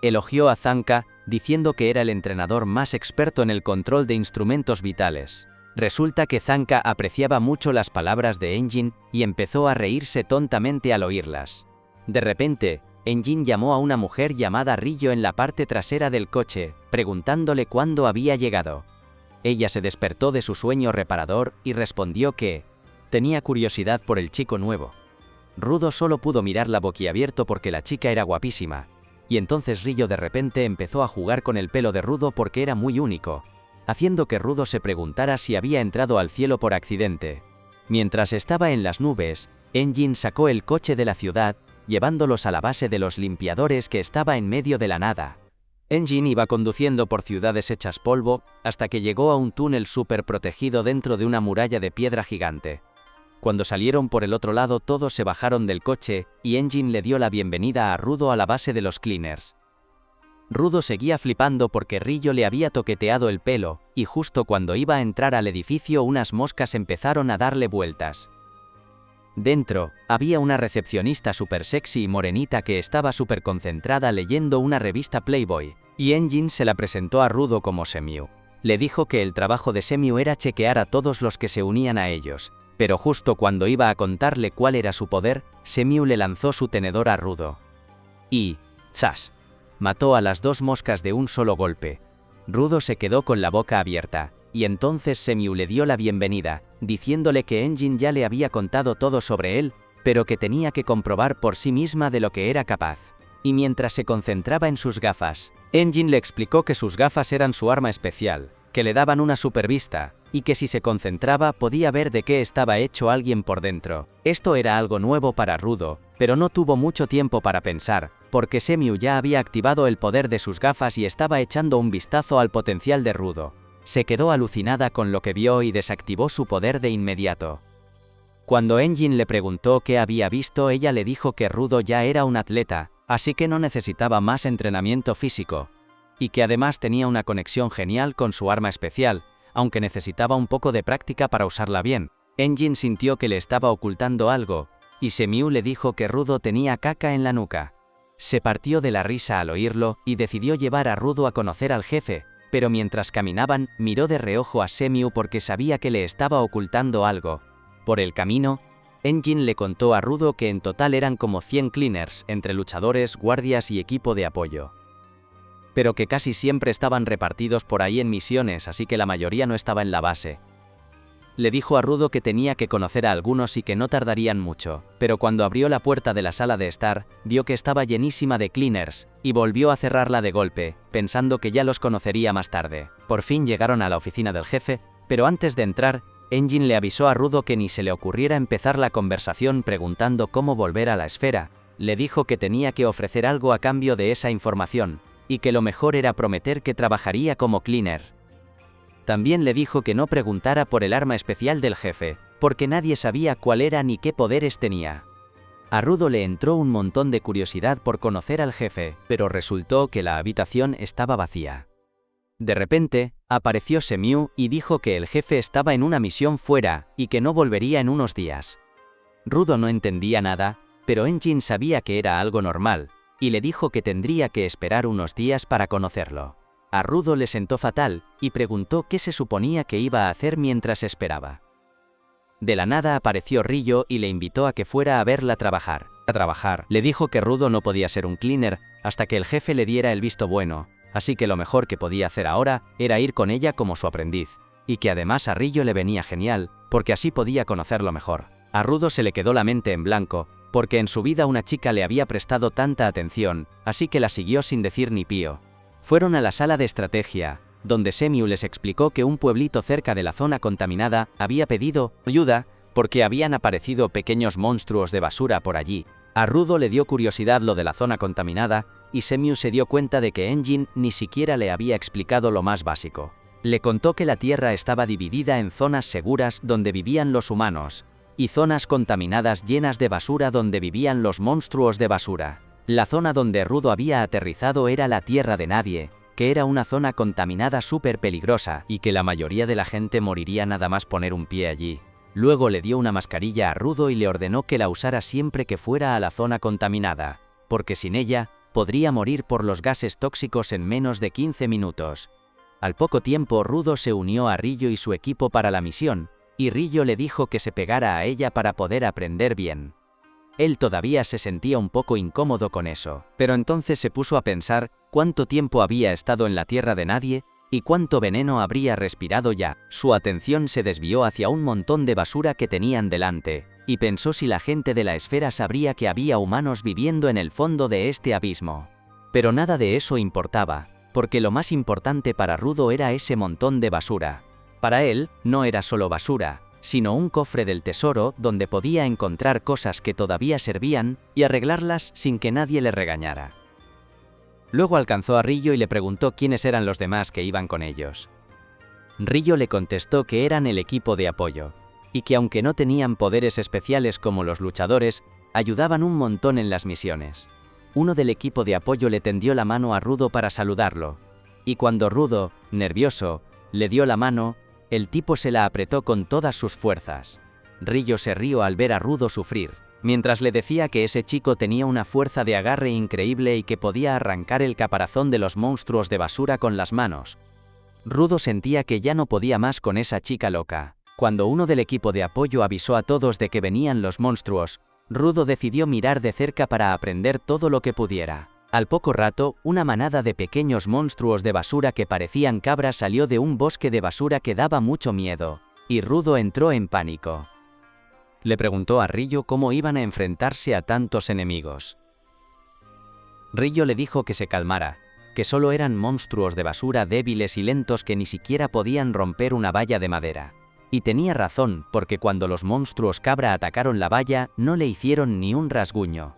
Elogió a Zanka, diciendo que era el entrenador más experto en el control de instrumentos vitales. Resulta que Zanka apreciaba mucho las palabras de Engin y empezó a reírse tontamente al oírlas. De repente, Engin llamó a una mujer llamada Rillo en la parte trasera del coche, preguntándole cuándo había llegado. Ella se despertó de su sueño reparador y respondió que tenía curiosidad por el chico nuevo. Rudo solo pudo mirarla boquiabierto porque la chica era guapísima, y entonces Rillo de repente empezó a jugar con el pelo de Rudo porque era muy único, haciendo que Rudo se preguntara si había entrado al cielo por accidente. Mientras estaba en las nubes, Engin sacó el coche de la ciudad, llevándolos a la base de los limpiadores que estaba en medio de la nada. Engin iba conduciendo por ciudades hechas polvo, hasta que llegó a un túnel súper protegido dentro de una muralla de piedra gigante. Cuando salieron por el otro lado todos se bajaron del coche, y Engin le dio la bienvenida a Rudo a la base de los cleaners. Rudo seguía flipando porque Rillo le había toqueteado el pelo, y justo cuando iba a entrar al edificio unas moscas empezaron a darle vueltas. Dentro, había una recepcionista súper sexy y morenita que estaba súper concentrada leyendo una revista Playboy, y Engin se la presentó a Rudo como Semiu. Le dijo que el trabajo de Semiu era chequear a todos los que se unían a ellos, pero justo cuando iba a contarle cuál era su poder, Semiu le lanzó su tenedor a Rudo. Y, ¡zas!, mató a las dos moscas de un solo golpe. Rudo se quedó con la boca abierta, y entonces Semiu le dio la bienvenida, diciéndole que Engin ya le había contado todo sobre él, pero que tenía que comprobar por sí misma de lo que era capaz. Y mientras se concentraba en sus gafas, Engin le explicó que sus gafas eran su arma especial, que le daban una supervista, y que si se concentraba podía ver de qué estaba hecho alguien por dentro. Esto era algo nuevo para Rudo, pero no tuvo mucho tiempo para pensar, porque Semiu ya había activado el poder de sus gafas y estaba echando un vistazo al potencial de Rudo. Se quedó alucinada con lo que vio y desactivó su poder de inmediato. Cuando Engin le preguntó qué había visto, ella le dijo que Rudo ya era un atleta, así que no necesitaba más entrenamiento físico, y que además tenía una conexión genial con su arma especial, aunque necesitaba un poco de práctica para usarla bien. Engine sintió que le estaba ocultando algo, y Semiu le dijo que Rudo tenía caca en la nuca. Se partió de la risa al oírlo, y decidió llevar a Rudo a conocer al jefe, pero mientras caminaban, miró de reojo a Semiu porque sabía que le estaba ocultando algo. Por el camino, Engine le contó a Rudo que en total eran como 100 cleaners, entre luchadores, guardias y equipo de apoyo. Pero que casi siempre estaban repartidos por ahí en misiones, así que la mayoría no estaba en la base. Le dijo a Rudo que tenía que conocer a algunos y que no tardarían mucho, pero cuando abrió la puerta de la sala de estar, vio que estaba llenísima de cleaners, y volvió a cerrarla de golpe, pensando que ya los conocería más tarde. Por fin llegaron a la oficina del jefe, pero antes de entrar, Engine le avisó a Rudo que ni se le ocurriera empezar la conversación preguntando cómo volver a la esfera. Le dijo que tenía que ofrecer algo a cambio de esa información, y que lo mejor era prometer que trabajaría como cleaner. También le dijo que no preguntara por el arma especial del jefe, porque nadie sabía cuál era ni qué poderes tenía. A Rudo le entró un montón de curiosidad por conocer al jefe, pero resultó que la habitación estaba vacía. De repente, apareció Semiu y dijo que el jefe estaba en una misión fuera y que no volvería en unos días. Rudo no entendía nada, pero Engine sabía que era algo normal, y le dijo que tendría que esperar unos días para conocerlo. A Rudo le sentó fatal, y preguntó qué se suponía que iba a hacer mientras esperaba. De la nada apareció Rillo y le invitó a que fuera a verla trabajar. Le dijo que Rudo no podía ser un cleaner hasta que el jefe le diera el visto bueno, así que lo mejor que podía hacer ahora era ir con ella como su aprendiz, y que además a Rillo le venía genial, porque así podía conocerlo mejor. A Rudo se le quedó la mente en blanco, porque en su vida una chica le había prestado tanta atención, así que la siguió sin decir ni pío. Fueron a la sala de estrategia, donde Semiu les explicó que un pueblito cerca de la zona contaminada había pedido ayuda porque habían aparecido pequeños monstruos de basura por allí. A Rudo le dio curiosidad lo de la zona contaminada, y Semiu se dio cuenta de que Engine ni siquiera le había explicado lo más básico. Le contó que la Tierra estaba dividida en zonas seguras donde vivían los humanos, y zonas contaminadas llenas de basura donde vivían los monstruos de basura. La zona donde Rudo había aterrizado era la Tierra de Nadie, que era una zona contaminada súper peligrosa, y que la mayoría de la gente moriría nada más poner un pie allí. Luego le dio una mascarilla a Rudo y le ordenó que la usara siempre que fuera a la zona contaminada, porque sin ella, podría morir por los gases tóxicos en menos de 15 minutos. Al poco tiempo Rudo se unió a Rillo y su equipo para la misión, y Rillo le dijo que se pegara a ella para poder aprender bien. Él todavía se sentía un poco incómodo con eso, pero entonces se puso a pensar cuánto tiempo había estado en la Tierra de Nadie y cuánto veneno habría respirado ya. Su atención se desvió hacia un montón de basura que tenían delante, y pensó si la gente de la esfera sabría que había humanos viviendo en el fondo de este abismo. Pero nada de eso importaba, porque lo más importante para Rudo era ese montón de basura. Para él, no era solo basura, sino un cofre del tesoro donde podía encontrar cosas que todavía servían y arreglarlas sin que nadie le regañara. Luego alcanzó a Rillo y le preguntó quiénes eran los demás que iban con ellos. Rillo le contestó que eran el equipo de apoyo, y que aunque no tenían poderes especiales como los luchadores, ayudaban un montón en las misiones. Uno del equipo de apoyo le tendió la mano a Rudo para saludarlo, y cuando Rudo, nervioso, le dio la mano, el tipo se la apretó con todas sus fuerzas. Rillo se rió al ver a Rudo sufrir, mientras le decía que ese chico tenía una fuerza de agarre increíble y que podía arrancar el caparazón de los monstruos de basura con las manos. Rudo sentía que ya no podía más con esa chica loca. Cuando uno del equipo de apoyo avisó a todos de que venían los monstruos, Rudo decidió mirar de cerca para aprender todo lo que pudiera. Al poco rato, una manada de pequeños monstruos de basura que parecían cabras salió de un bosque de basura que daba mucho miedo, y Rudo entró en pánico. Le preguntó a Rillo cómo iban a enfrentarse a tantos enemigos. Rillo le dijo que se calmara, que solo eran monstruos de basura débiles y lentos que ni siquiera podían romper una valla de madera. Y tenía razón, porque cuando los monstruos cabra atacaron la valla, no le hicieron ni un rasguño.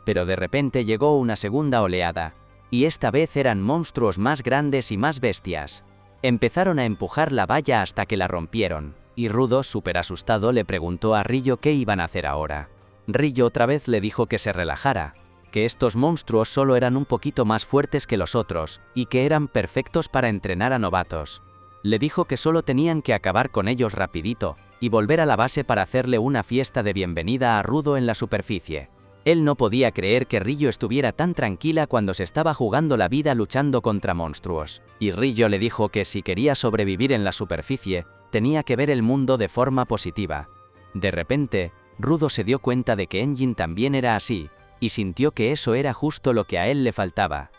Pero de repente llegó una segunda oleada, y esta vez eran monstruos más grandes y más bestias. Empezaron a empujar la valla hasta que la rompieron, y Rudo, súper asustado, le preguntó a Rillo qué iban a hacer ahora. Rillo otra vez le dijo que se relajara, que estos monstruos solo eran un poquito más fuertes que los otros, y que eran perfectos para entrenar a novatos. Le dijo que solo tenían que acabar con ellos rapidito, y volver a la base para hacerle una fiesta de bienvenida a Rudo en la superficie. Él no podía creer que Rillo estuviera tan tranquila cuando se estaba jugando la vida luchando contra monstruos, y Rillo le dijo que si quería sobrevivir en la superficie, tenía que ver el mundo de forma positiva. De repente, Rudo se dio cuenta de que Engine también era así, y sintió que eso era justo lo que a él le faltaba.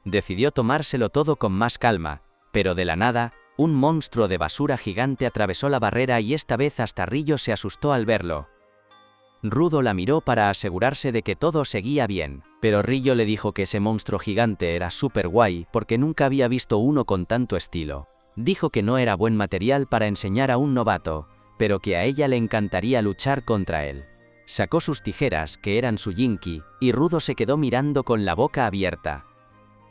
Decidió tomárselo todo con más calma, pero de la nada, un monstruo de basura gigante atravesó la barrera y esta vez hasta Rillo se asustó al verlo. Rudo la miró para asegurarse de que todo seguía bien, pero Rillo le dijo que ese monstruo gigante era súper guay porque nunca había visto uno con tanto estilo. Dijo que no era buen material para enseñar a un novato, pero que a ella le encantaría luchar contra él. Sacó sus tijeras, que eran su Jinky, y Rudo se quedó mirando con la boca abierta.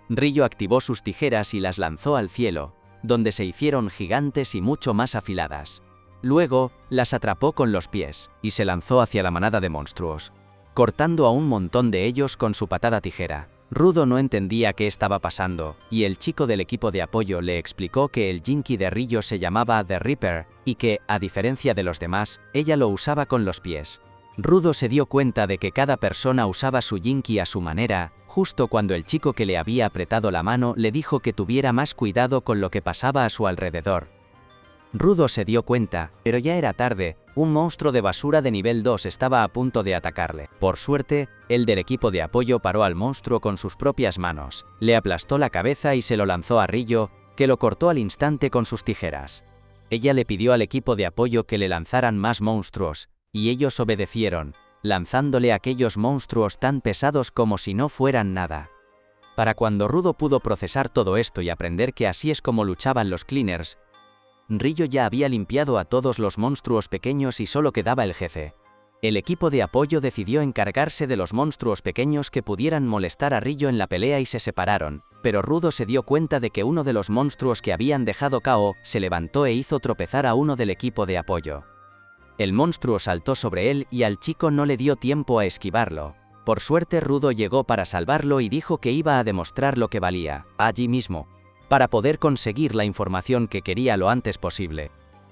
Rillo activó sus tijeras y las lanzó al cielo, donde se hicieron gigantes y mucho más afiladas. Luego, las atrapó con los pies, y se lanzó hacia la manada de monstruos, cortando a un montón de ellos con su patada tijera. Rudo no entendía qué estaba pasando, y el chico del equipo de apoyo le explicó que el Jinky de Rillo se llamaba The Reaper, y que, a diferencia de los demás, ella lo usaba con los pies. Rudo se dio cuenta de que cada persona usaba su Jinky a su manera, justo cuando el chico que le había apretado la mano le dijo que tuviera más cuidado con lo que pasaba a su alrededor. Rudo se dio cuenta, pero ya era tarde, un monstruo de basura de nivel 2 estaba a punto de atacarle. Por suerte, el del equipo de apoyo paró al monstruo con sus propias manos, le aplastó la cabeza y se lo lanzó a Rillo, que lo cortó al instante con sus tijeras. Ella le pidió al equipo de apoyo que le lanzaran más monstruos, y ellos obedecieron, lanzándole aquellos monstruos tan pesados como si no fueran nada. Para cuando Rudo pudo procesar todo esto y aprender que así es como luchaban los Cleaners, Rillo ya había limpiado a todos los monstruos pequeños y solo quedaba el jefe. El equipo de apoyo decidió encargarse de los monstruos pequeños que pudieran molestar a Rillo en la pelea y se separaron, pero Rudo se dio cuenta de que uno de los monstruos que habían dejado KO se levantó e hizo tropezar a uno del equipo de apoyo. El monstruo saltó sobre él y al chico no le dio tiempo a esquivarlo. Por suerte Rudo llegó para salvarlo y dijo que iba a demostrar lo que valía, allí mismo, para poder conseguir la información que quería lo antes posible.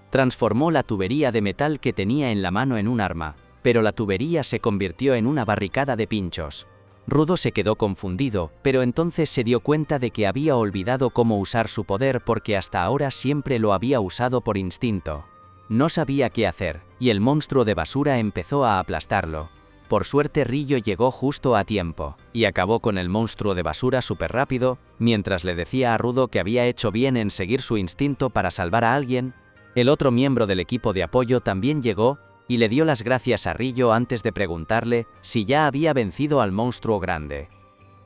Transformó la tubería de metal que tenía en la mano en un arma, pero la tubería se convirtió en una barricada de pinchos. Rudo se quedó confundido, pero entonces se dio cuenta de que había olvidado cómo usar su poder porque hasta ahora siempre lo había usado por instinto. No sabía qué hacer, y el monstruo de basura empezó a aplastarlo. Por suerte Rillo llegó justo a tiempo, y acabó con el monstruo de basura súper rápido, mientras le decía a Rudo que había hecho bien en seguir su instinto para salvar a alguien. El otro miembro del equipo de apoyo también llegó, y le dio las gracias a Rillo antes de preguntarle si ya había vencido al monstruo grande.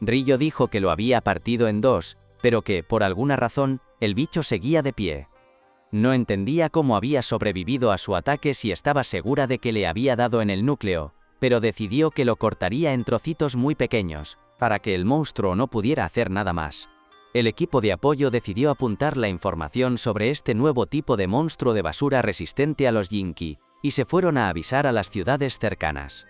Rillo dijo que lo había partido en dos, pero que, por alguna razón, el bicho seguía de pie. No entendía cómo había sobrevivido a su ataque si estaba segura de que le había dado en el núcleo, pero decidió que lo cortaría en trocitos muy pequeños, para que el monstruo no pudiera hacer nada más. El equipo de apoyo decidió apuntar la información sobre este nuevo tipo de monstruo de basura resistente a los Jinky, y se fueron a avisar a las ciudades cercanas.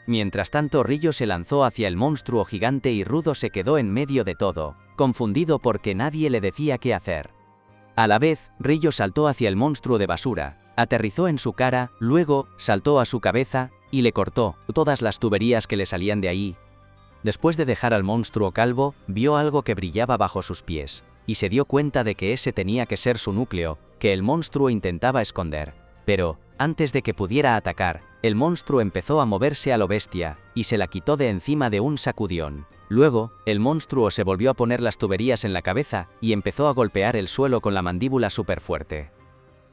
Mientras tanto Rillo se lanzó hacia el monstruo gigante y Rudo se quedó en medio de todo, confundido porque nadie le decía qué hacer. A la vez, Rillo saltó hacia el monstruo de basura, aterrizó en su cara, luego saltó a su cabeza, y le cortó todas las tuberías que le salían de ahí. Después de dejar al monstruo calvo, vio algo que brillaba bajo sus pies, y se dio cuenta de que ese tenía que ser su núcleo, que el monstruo intentaba esconder. Pero, antes de que pudiera atacar, el monstruo empezó a moverse a lo bestia, y se la quitó de encima de un sacudión. Luego, el monstruo se volvió a poner las tuberías en la cabeza, y empezó a golpear el suelo con la mandíbula súper fuerte.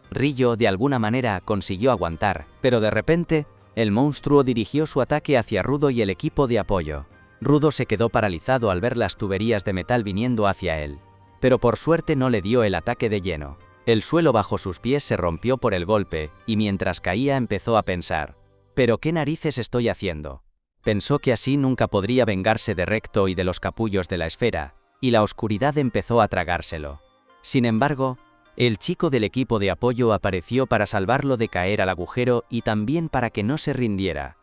Rillo, de alguna manera, consiguió aguantar, pero de repente, el monstruo dirigió su ataque hacia Rudo y el equipo de apoyo. Rudo se quedó paralizado al ver las tuberías de metal viniendo hacia él, pero por suerte no le dio el ataque de lleno. El suelo bajo sus pies se rompió por el golpe, y mientras caía empezó a pensar, ¿pero qué narices estoy haciendo? Pensó que así nunca podría vengarse de Recto y de los capullos de la esfera, y la oscuridad empezó a tragárselo. Sin embargo, el chico del equipo de apoyo apareció para salvarlo de caer al agujero y también para que no se rindiera.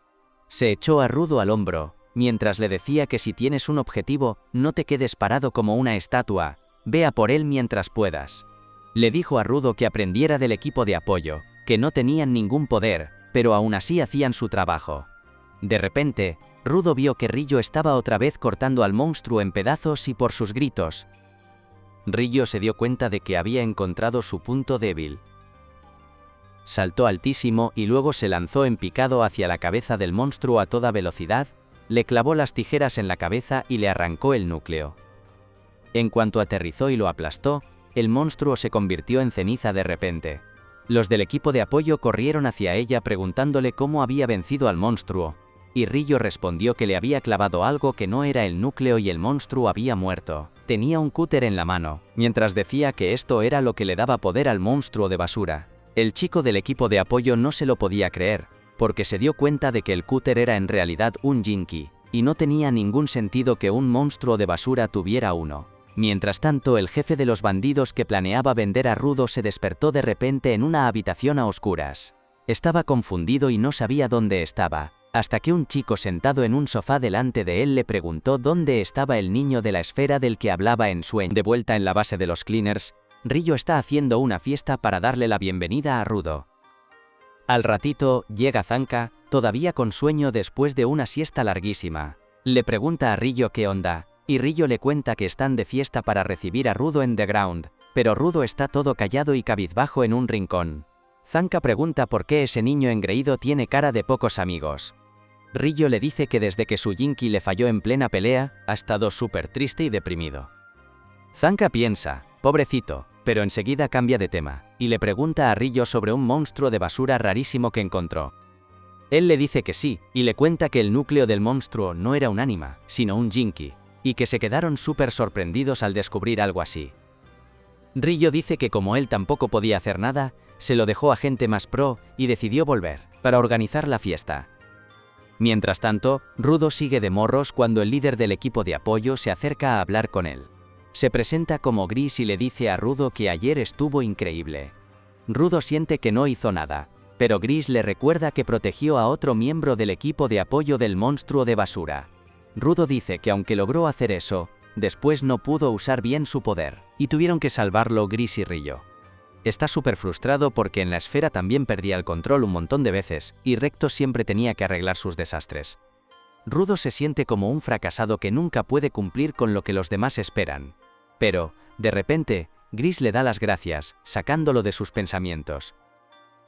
Se echó a Rudo al hombro, mientras le decía que si tienes un objetivo, no te quedes parado como una estatua, ve a por él mientras puedas. Le dijo a Rudo que aprendiera del equipo de apoyo, que no tenían ningún poder, pero aún así hacían su trabajo. De repente, Rudo vio que Rillo estaba otra vez cortando al monstruo en pedazos y por sus gritos, Rillo se dio cuenta de que había encontrado su punto débil. Saltó altísimo y luego se lanzó en picado hacia la cabeza del monstruo a toda velocidad, le clavó las tijeras en la cabeza y le arrancó el núcleo. En cuanto aterrizó y lo aplastó, el monstruo se convirtió en ceniza de repente. Los del equipo de apoyo corrieron hacia ella preguntándole cómo había vencido al monstruo, y Rillo respondió que le había clavado algo que no era el núcleo y el monstruo había muerto. Tenía un cúter en la mano, mientras decía que esto era lo que le daba poder al monstruo de basura. El chico del equipo de apoyo no se lo podía creer, porque se dio cuenta de que el cúter era en realidad un Jinky, y no tenía ningún sentido que un monstruo de basura tuviera uno. Mientras tanto, el jefe de los bandidos que planeaba vender a Rudo se despertó de repente en una habitación a oscuras. Estaba confundido y no sabía dónde estaba, hasta que un chico sentado en un sofá delante de él le preguntó dónde estaba el niño de la esfera del que hablaba en sueño. De vuelta en la base de los Cleaners, Rillo está haciendo una fiesta para darle la bienvenida a Rudo. Al ratito, llega Zanka, todavía con sueño después de una siesta larguísima. Le pregunta a Rillo qué onda, y Rillo le cuenta que están de fiesta para recibir a Rudo en The Ground, pero Rudo está todo callado y cabizbajo en un rincón. Zanka pregunta por qué ese niño engreído tiene cara de pocos amigos. Rillo le dice que desde que su Jinky le falló en plena pelea, ha estado súper triste y deprimido. Zanka piensa, pobrecito, pero enseguida cambia de tema, y le pregunta a Rillo sobre un monstruo de basura rarísimo que encontró. Él le dice que sí, y le cuenta que el núcleo del monstruo no era un ánima, sino un Jinky, y que se quedaron súper sorprendidos al descubrir algo así. Rillo dice que como él tampoco podía hacer nada, se lo dejó a gente más pro y decidió volver, para organizar la fiesta. Mientras tanto, Rudo sigue de morros cuando el líder del equipo de apoyo se acerca a hablar con él. Se presenta como Gris y le dice a Rudo que ayer estuvo increíble. Rudo siente que no hizo nada, pero Gris le recuerda que protegió a otro miembro del equipo de apoyo del monstruo de basura. Rudo dice que aunque logró hacer eso, después no pudo usar bien su poder, y tuvieron que salvarlo Gris y Rillo. Está súper frustrado porque en la esfera también perdía el control un montón de veces, y Recto siempre tenía que arreglar sus desastres. Rudo se siente como un fracasado que nunca puede cumplir con lo que los demás esperan. Pero, de repente, Gris le da las gracias, sacándolo de sus pensamientos.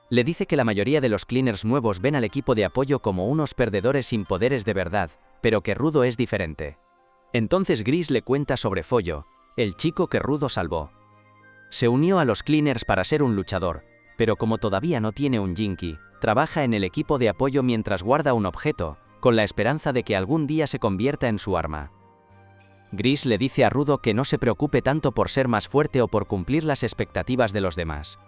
Le dice que la mayoría de los Cleaners nuevos ven al equipo de apoyo como unos perdedores sin poderes de verdad, pero que Rudo es diferente. Entonces Gris le cuenta sobre Follo, el chico que Rudo salvó. Se unió a los Cleaners para ser un luchador, pero como todavía no tiene un Jinky, trabaja en el equipo de apoyo mientras guarda un objeto, con la esperanza de que algún día se convierta en su arma. Gris le dice a Rudo que no se preocupe tanto por ser más fuerte o por cumplir las expectativas de los demás.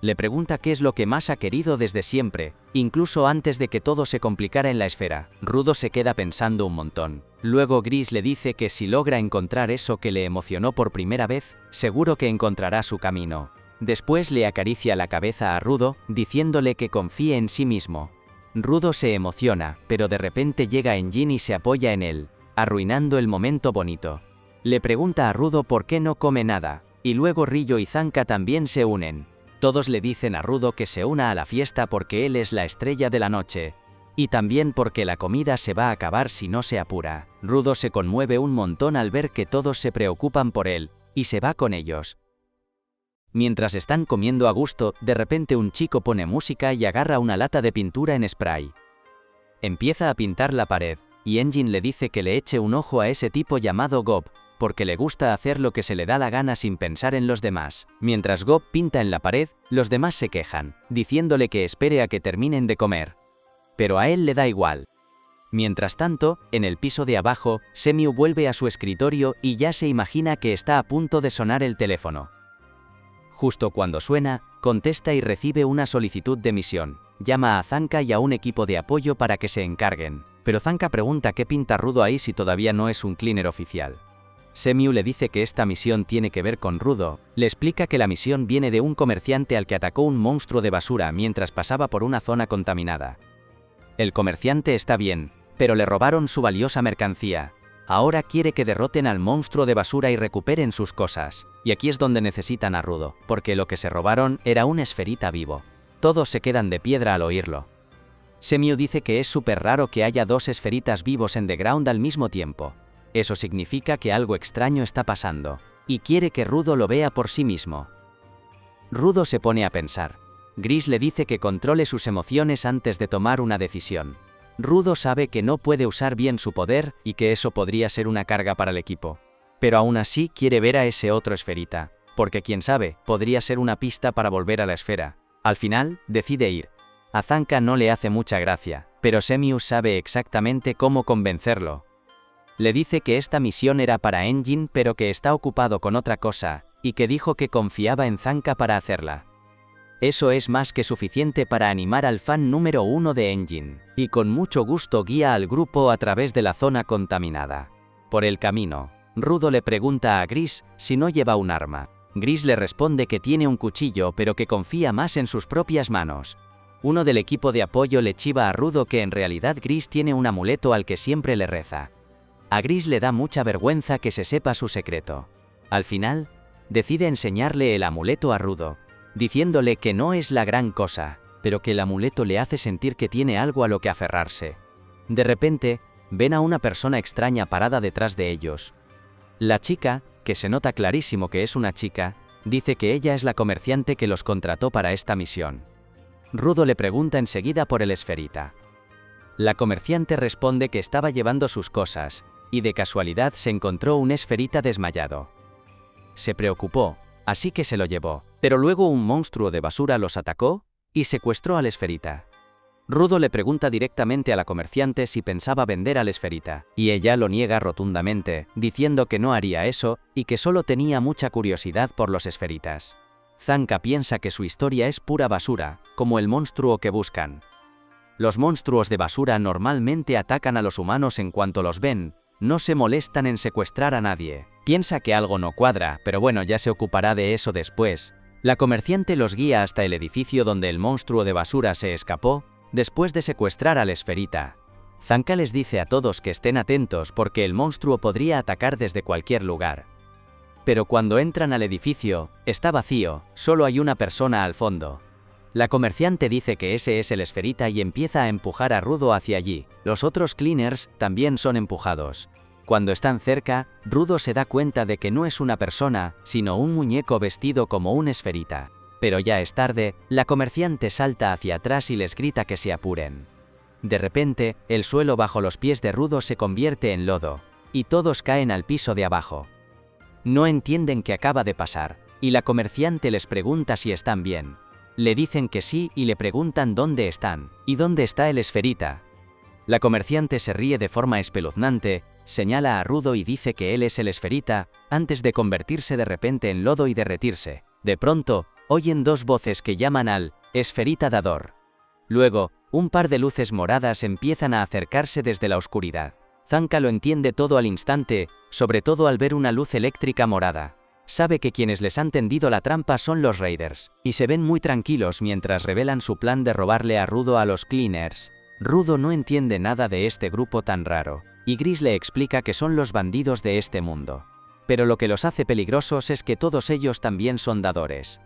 Le pregunta qué es lo que más ha querido desde siempre, incluso antes de que todo se complicara en la esfera. Rudo se queda pensando un montón. Luego Gris le dice que si logra encontrar eso que le emocionó por primera vez, seguro que encontrará su camino. Después le acaricia la cabeza a Rudo, diciéndole que confíe en sí mismo. Rudo se emociona, pero de repente llega Engine y se apoya en él, arruinando el momento bonito. Le pregunta a Rudo por qué no come nada, y luego Rillo y Zanka también se unen. Todos le dicen a Rudo que se una a la fiesta porque él es la estrella de la noche, y también porque la comida se va a acabar si no se apura. Rudo se conmueve un montón al ver que todos se preocupan por él, y se va con ellos. Mientras están comiendo a gusto, de repente un chico pone música y agarra una lata de pintura en spray. Empieza a pintar la pared, y Engine le dice que le eche un ojo a ese tipo llamado Gob, porque le gusta hacer lo que se le da la gana sin pensar en los demás. Mientras Gob pinta en la pared, los demás se quejan, diciéndole que espere a que terminen de comer. Pero a él le da igual. Mientras tanto, en el piso de abajo, Semiu vuelve a su escritorio y ya se imagina que está a punto de sonar el teléfono. Justo cuando suena, contesta y recibe una solicitud de misión. Llama a Zanka y a un equipo de apoyo para que se encarguen. Pero Zanka pregunta qué pinta Rudo ahí si todavía no es un Cleaner oficial. Semiu le dice que esta misión tiene que ver con Rudo, le explica que la misión viene de un comerciante al que atacó un monstruo de basura mientras pasaba por una zona contaminada. El comerciante está bien, pero le robaron su valiosa mercancía. Ahora quiere que derroten al monstruo de basura y recuperen sus cosas. Y aquí es donde necesitan a Rudo, porque lo que se robaron era un esferita vivo. Todos se quedan de piedra al oírlo. Semiu dice que es súper raro que haya dos esferitas vivos en The Ground al mismo tiempo. Eso significa que algo extraño está pasando, y quiere que Rudo lo vea por sí mismo. Rudo se pone a pensar. Gris le dice que controle sus emociones antes de tomar una decisión. Rudo sabe que no puede usar bien su poder y que eso podría ser una carga para el equipo. Pero aún así quiere ver a ese otro esferita, porque quién sabe, podría ser una pista para volver a la esfera. Al final, decide ir. A Zanka no le hace mucha gracia, pero Semiu sabe exactamente cómo convencerlo. Le dice que esta misión era para Engine pero que está ocupado con otra cosa, y que dijo que confiaba en Zanka para hacerla. Eso es más que suficiente para animar al fan número 1 de Engine, y con mucho gusto guía al grupo a través de la zona contaminada. Por el camino, Rudo le pregunta a Gris si no lleva un arma. Gris le responde que tiene un cuchillo pero que confía más en sus propias manos. Uno del equipo de apoyo le chiva a Rudo que en realidad Gris tiene un amuleto al que siempre le reza. A Gris le da mucha vergüenza que se sepa su secreto. Al final, decide enseñarle el amuleto a Rudo, diciéndole que no es la gran cosa, pero que el amuleto le hace sentir que tiene algo a lo que aferrarse. De repente, ven a una persona extraña parada detrás de ellos. La chica, que se nota clarísimo que es una chica, dice que ella es la comerciante que los contrató para esta misión. Rudo le pregunta enseguida por el esferita. La comerciante responde que estaba llevando sus cosas, y de casualidad se encontró un esferita desmayado. Se preocupó, así que se lo llevó, pero luego un monstruo de basura los atacó y secuestró al esferita. Rudo le pregunta directamente a la comerciante si pensaba vender al esferita, y ella lo niega rotundamente, diciendo que no haría eso y que solo tenía mucha curiosidad por los esferitas. Zanka piensa que su historia es pura basura, como el monstruo que buscan. Los monstruos de basura normalmente atacan a los humanos en cuanto los ven, no se molestan en secuestrar a nadie. Piensa que algo no cuadra, pero bueno, ya se ocupará de eso después. La comerciante los guía hasta el edificio donde el monstruo de basura se escapó, después de secuestrar al esferita. Zanka les dice a todos que estén atentos porque el monstruo podría atacar desde cualquier lugar. Pero cuando entran al edificio, está vacío, solo hay una persona al fondo. La comerciante dice que ese es el esferita y empieza a empujar a Rudo hacia allí. Los otros cleaners también son empujados. Cuando están cerca, Rudo se da cuenta de que no es una persona, sino un muñeco vestido como un esferita. Pero ya es tarde, la comerciante salta hacia atrás y les grita que se apuren. De repente, el suelo bajo los pies de Rudo se convierte en lodo, y todos caen al piso de abajo. No entienden qué acaba de pasar, y la comerciante les pregunta si están bien. Le dicen que sí y le preguntan dónde están, y dónde está el esferita. La comerciante se ríe de forma espeluznante, señala a Rudo y dice que él es el esferita, antes de convertirse de repente en lodo y derretirse. De pronto, oyen dos voces que llaman al esferita dador. Luego, un par de luces moradas empiezan a acercarse desde la oscuridad. Zanka lo entiende todo al instante, sobre todo al ver una luz eléctrica morada. Sabe que quienes les han tendido la trampa son los Raiders, y se ven muy tranquilos mientras revelan su plan de robarle a Rudo a los Cleaners. Rudo no entiende nada de este grupo tan raro, y Gris le explica que son los bandidos de este mundo. Pero lo que los hace peligrosos es que todos ellos también son dadores.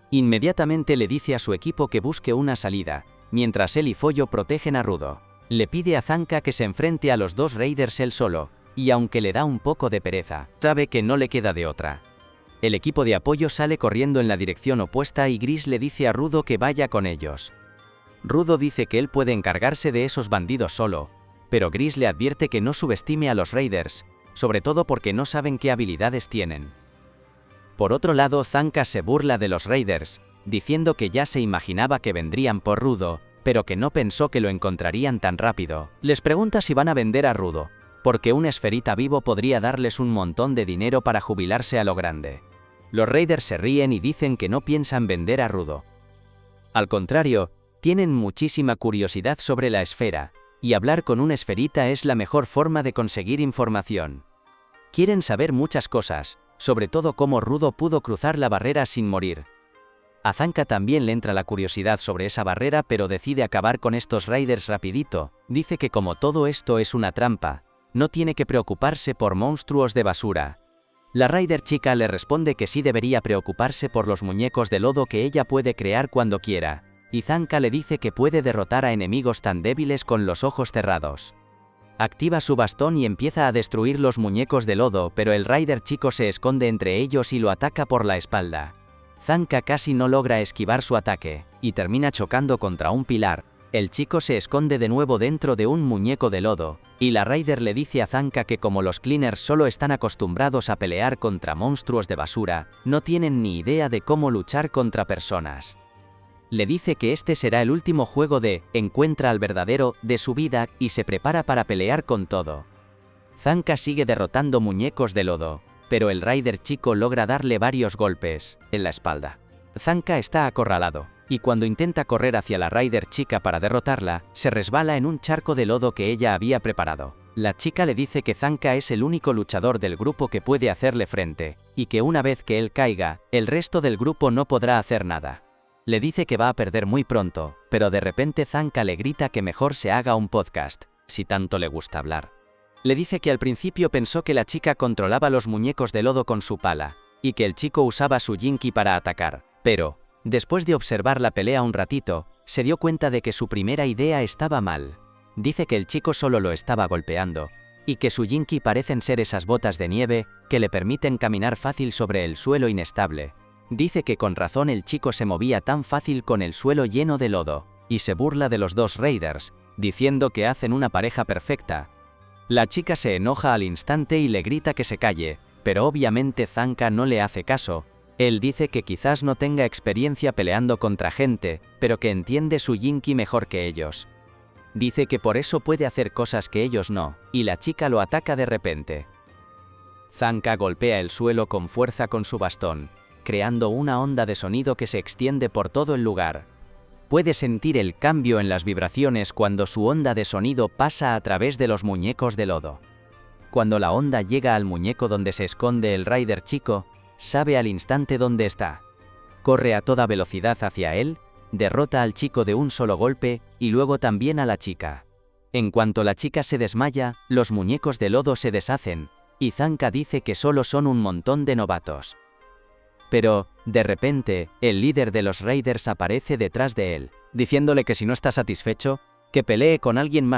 Inmediatamente le dice a su equipo que busque una salida, mientras él y Follo protegen a Rudo. Le pide a Zanka que se enfrente a los dos Raiders él solo, y aunque le da un poco de pereza, sabe que no le queda de otra. El equipo de apoyo sale corriendo en la dirección opuesta y Gris le dice a Rudo que vaya con ellos. Rudo dice que él puede encargarse de esos bandidos solo, pero Gris le advierte que no subestime a los Raiders, sobre todo porque no saben qué habilidades tienen. Por otro lado, Zanka se burla de los Raiders, diciendo que ya se imaginaba que vendrían por Rudo, pero que no pensó que lo encontrarían tan rápido. Les pregunta si van a vender a Rudo, porque un esferita vivo podría darles un montón de dinero para jubilarse a lo grande. Los Raiders se ríen y dicen que no piensan vender a Rudo. Al contrario, tienen muchísima curiosidad sobre la esfera, y hablar con un esferita es la mejor forma de conseguir información. Quieren saber muchas cosas, sobre todo cómo Rudo pudo cruzar la barrera sin morir. A Zanka también le entra la curiosidad sobre esa barrera, pero decide acabar con estos Raiders rapidito. Dice que como todo esto es una trampa, no tiene que preocuparse por monstruos de basura. La Rider chica le responde que sí debería preocuparse por los muñecos de lodo que ella puede crear cuando quiera, y Zanka le dice que puede derrotar a enemigos tan débiles con los ojos cerrados. Activa su bastón y empieza a destruir los muñecos de lodo, pero el Rider chico se esconde entre ellos y lo ataca por la espalda. Zanka casi no logra esquivar su ataque, y termina chocando contra un pilar. El chico se esconde de nuevo dentro de un muñeco de lodo, y la Rider le dice a Zanka que como los Cleaners solo están acostumbrados a pelear contra monstruos de basura, no tienen ni idea de cómo luchar contra personas. Le dice que este será el último juego de Encuentra al verdadero de su vida y se prepara para pelear con todo. Zanka sigue derrotando muñecos de lodo, pero el Rider chico logra darle varios golpes en la espalda. Zanka está acorralado, y cuando intenta correr hacia la Rider chica para derrotarla, se resbala en un charco de lodo que ella había preparado. La chica le dice que Zanka es el único luchador del grupo que puede hacerle frente, y que una vez que él caiga, el resto del grupo no podrá hacer nada. Le dice que va a perder muy pronto, pero de repente Zanka le grita que mejor se haga un podcast, si tanto le gusta hablar. Le dice que al principio pensó que la chica controlaba los muñecos de lodo con su pala, y que el chico usaba su Jinky para atacar, pero, después de observar la pelea un ratito, se dio cuenta de que su primera idea estaba mal. Dice que el chico solo lo estaba golpeando, y que su Jinky parecen ser esas botas de nieve que le permiten caminar fácil sobre el suelo inestable. Dice que con razón el chico se movía tan fácil con el suelo lleno de lodo, y se burla de los dos Raiders, diciendo que hacen una pareja perfecta. La chica se enoja al instante y le grita que se calle, pero obviamente Zanka no le hace caso. Él dice que quizás no tenga experiencia peleando contra gente, pero que entiende su Jinky mejor que ellos. Dice que por eso puede hacer cosas que ellos no, y la chica lo ataca de repente. Zanka golpea el suelo con fuerza con su bastón, creando una onda de sonido que se extiende por todo el lugar. Puede sentir el cambio en las vibraciones cuando su onda de sonido pasa a través de los muñecos de lodo. Cuando la onda llega al muñeco donde se esconde el Rider chico, sabe al instante dónde está. Corre a toda velocidad hacia él, derrota al chico de un solo golpe, y luego también a la chica. En cuanto la chica se desmaya, los muñecos de lodo se deshacen, y Zanka dice que solo son un montón de novatos. Pero, de repente, el líder de los Raiders aparece detrás de él, diciéndole que si no está satisfecho, que pelee con alguien más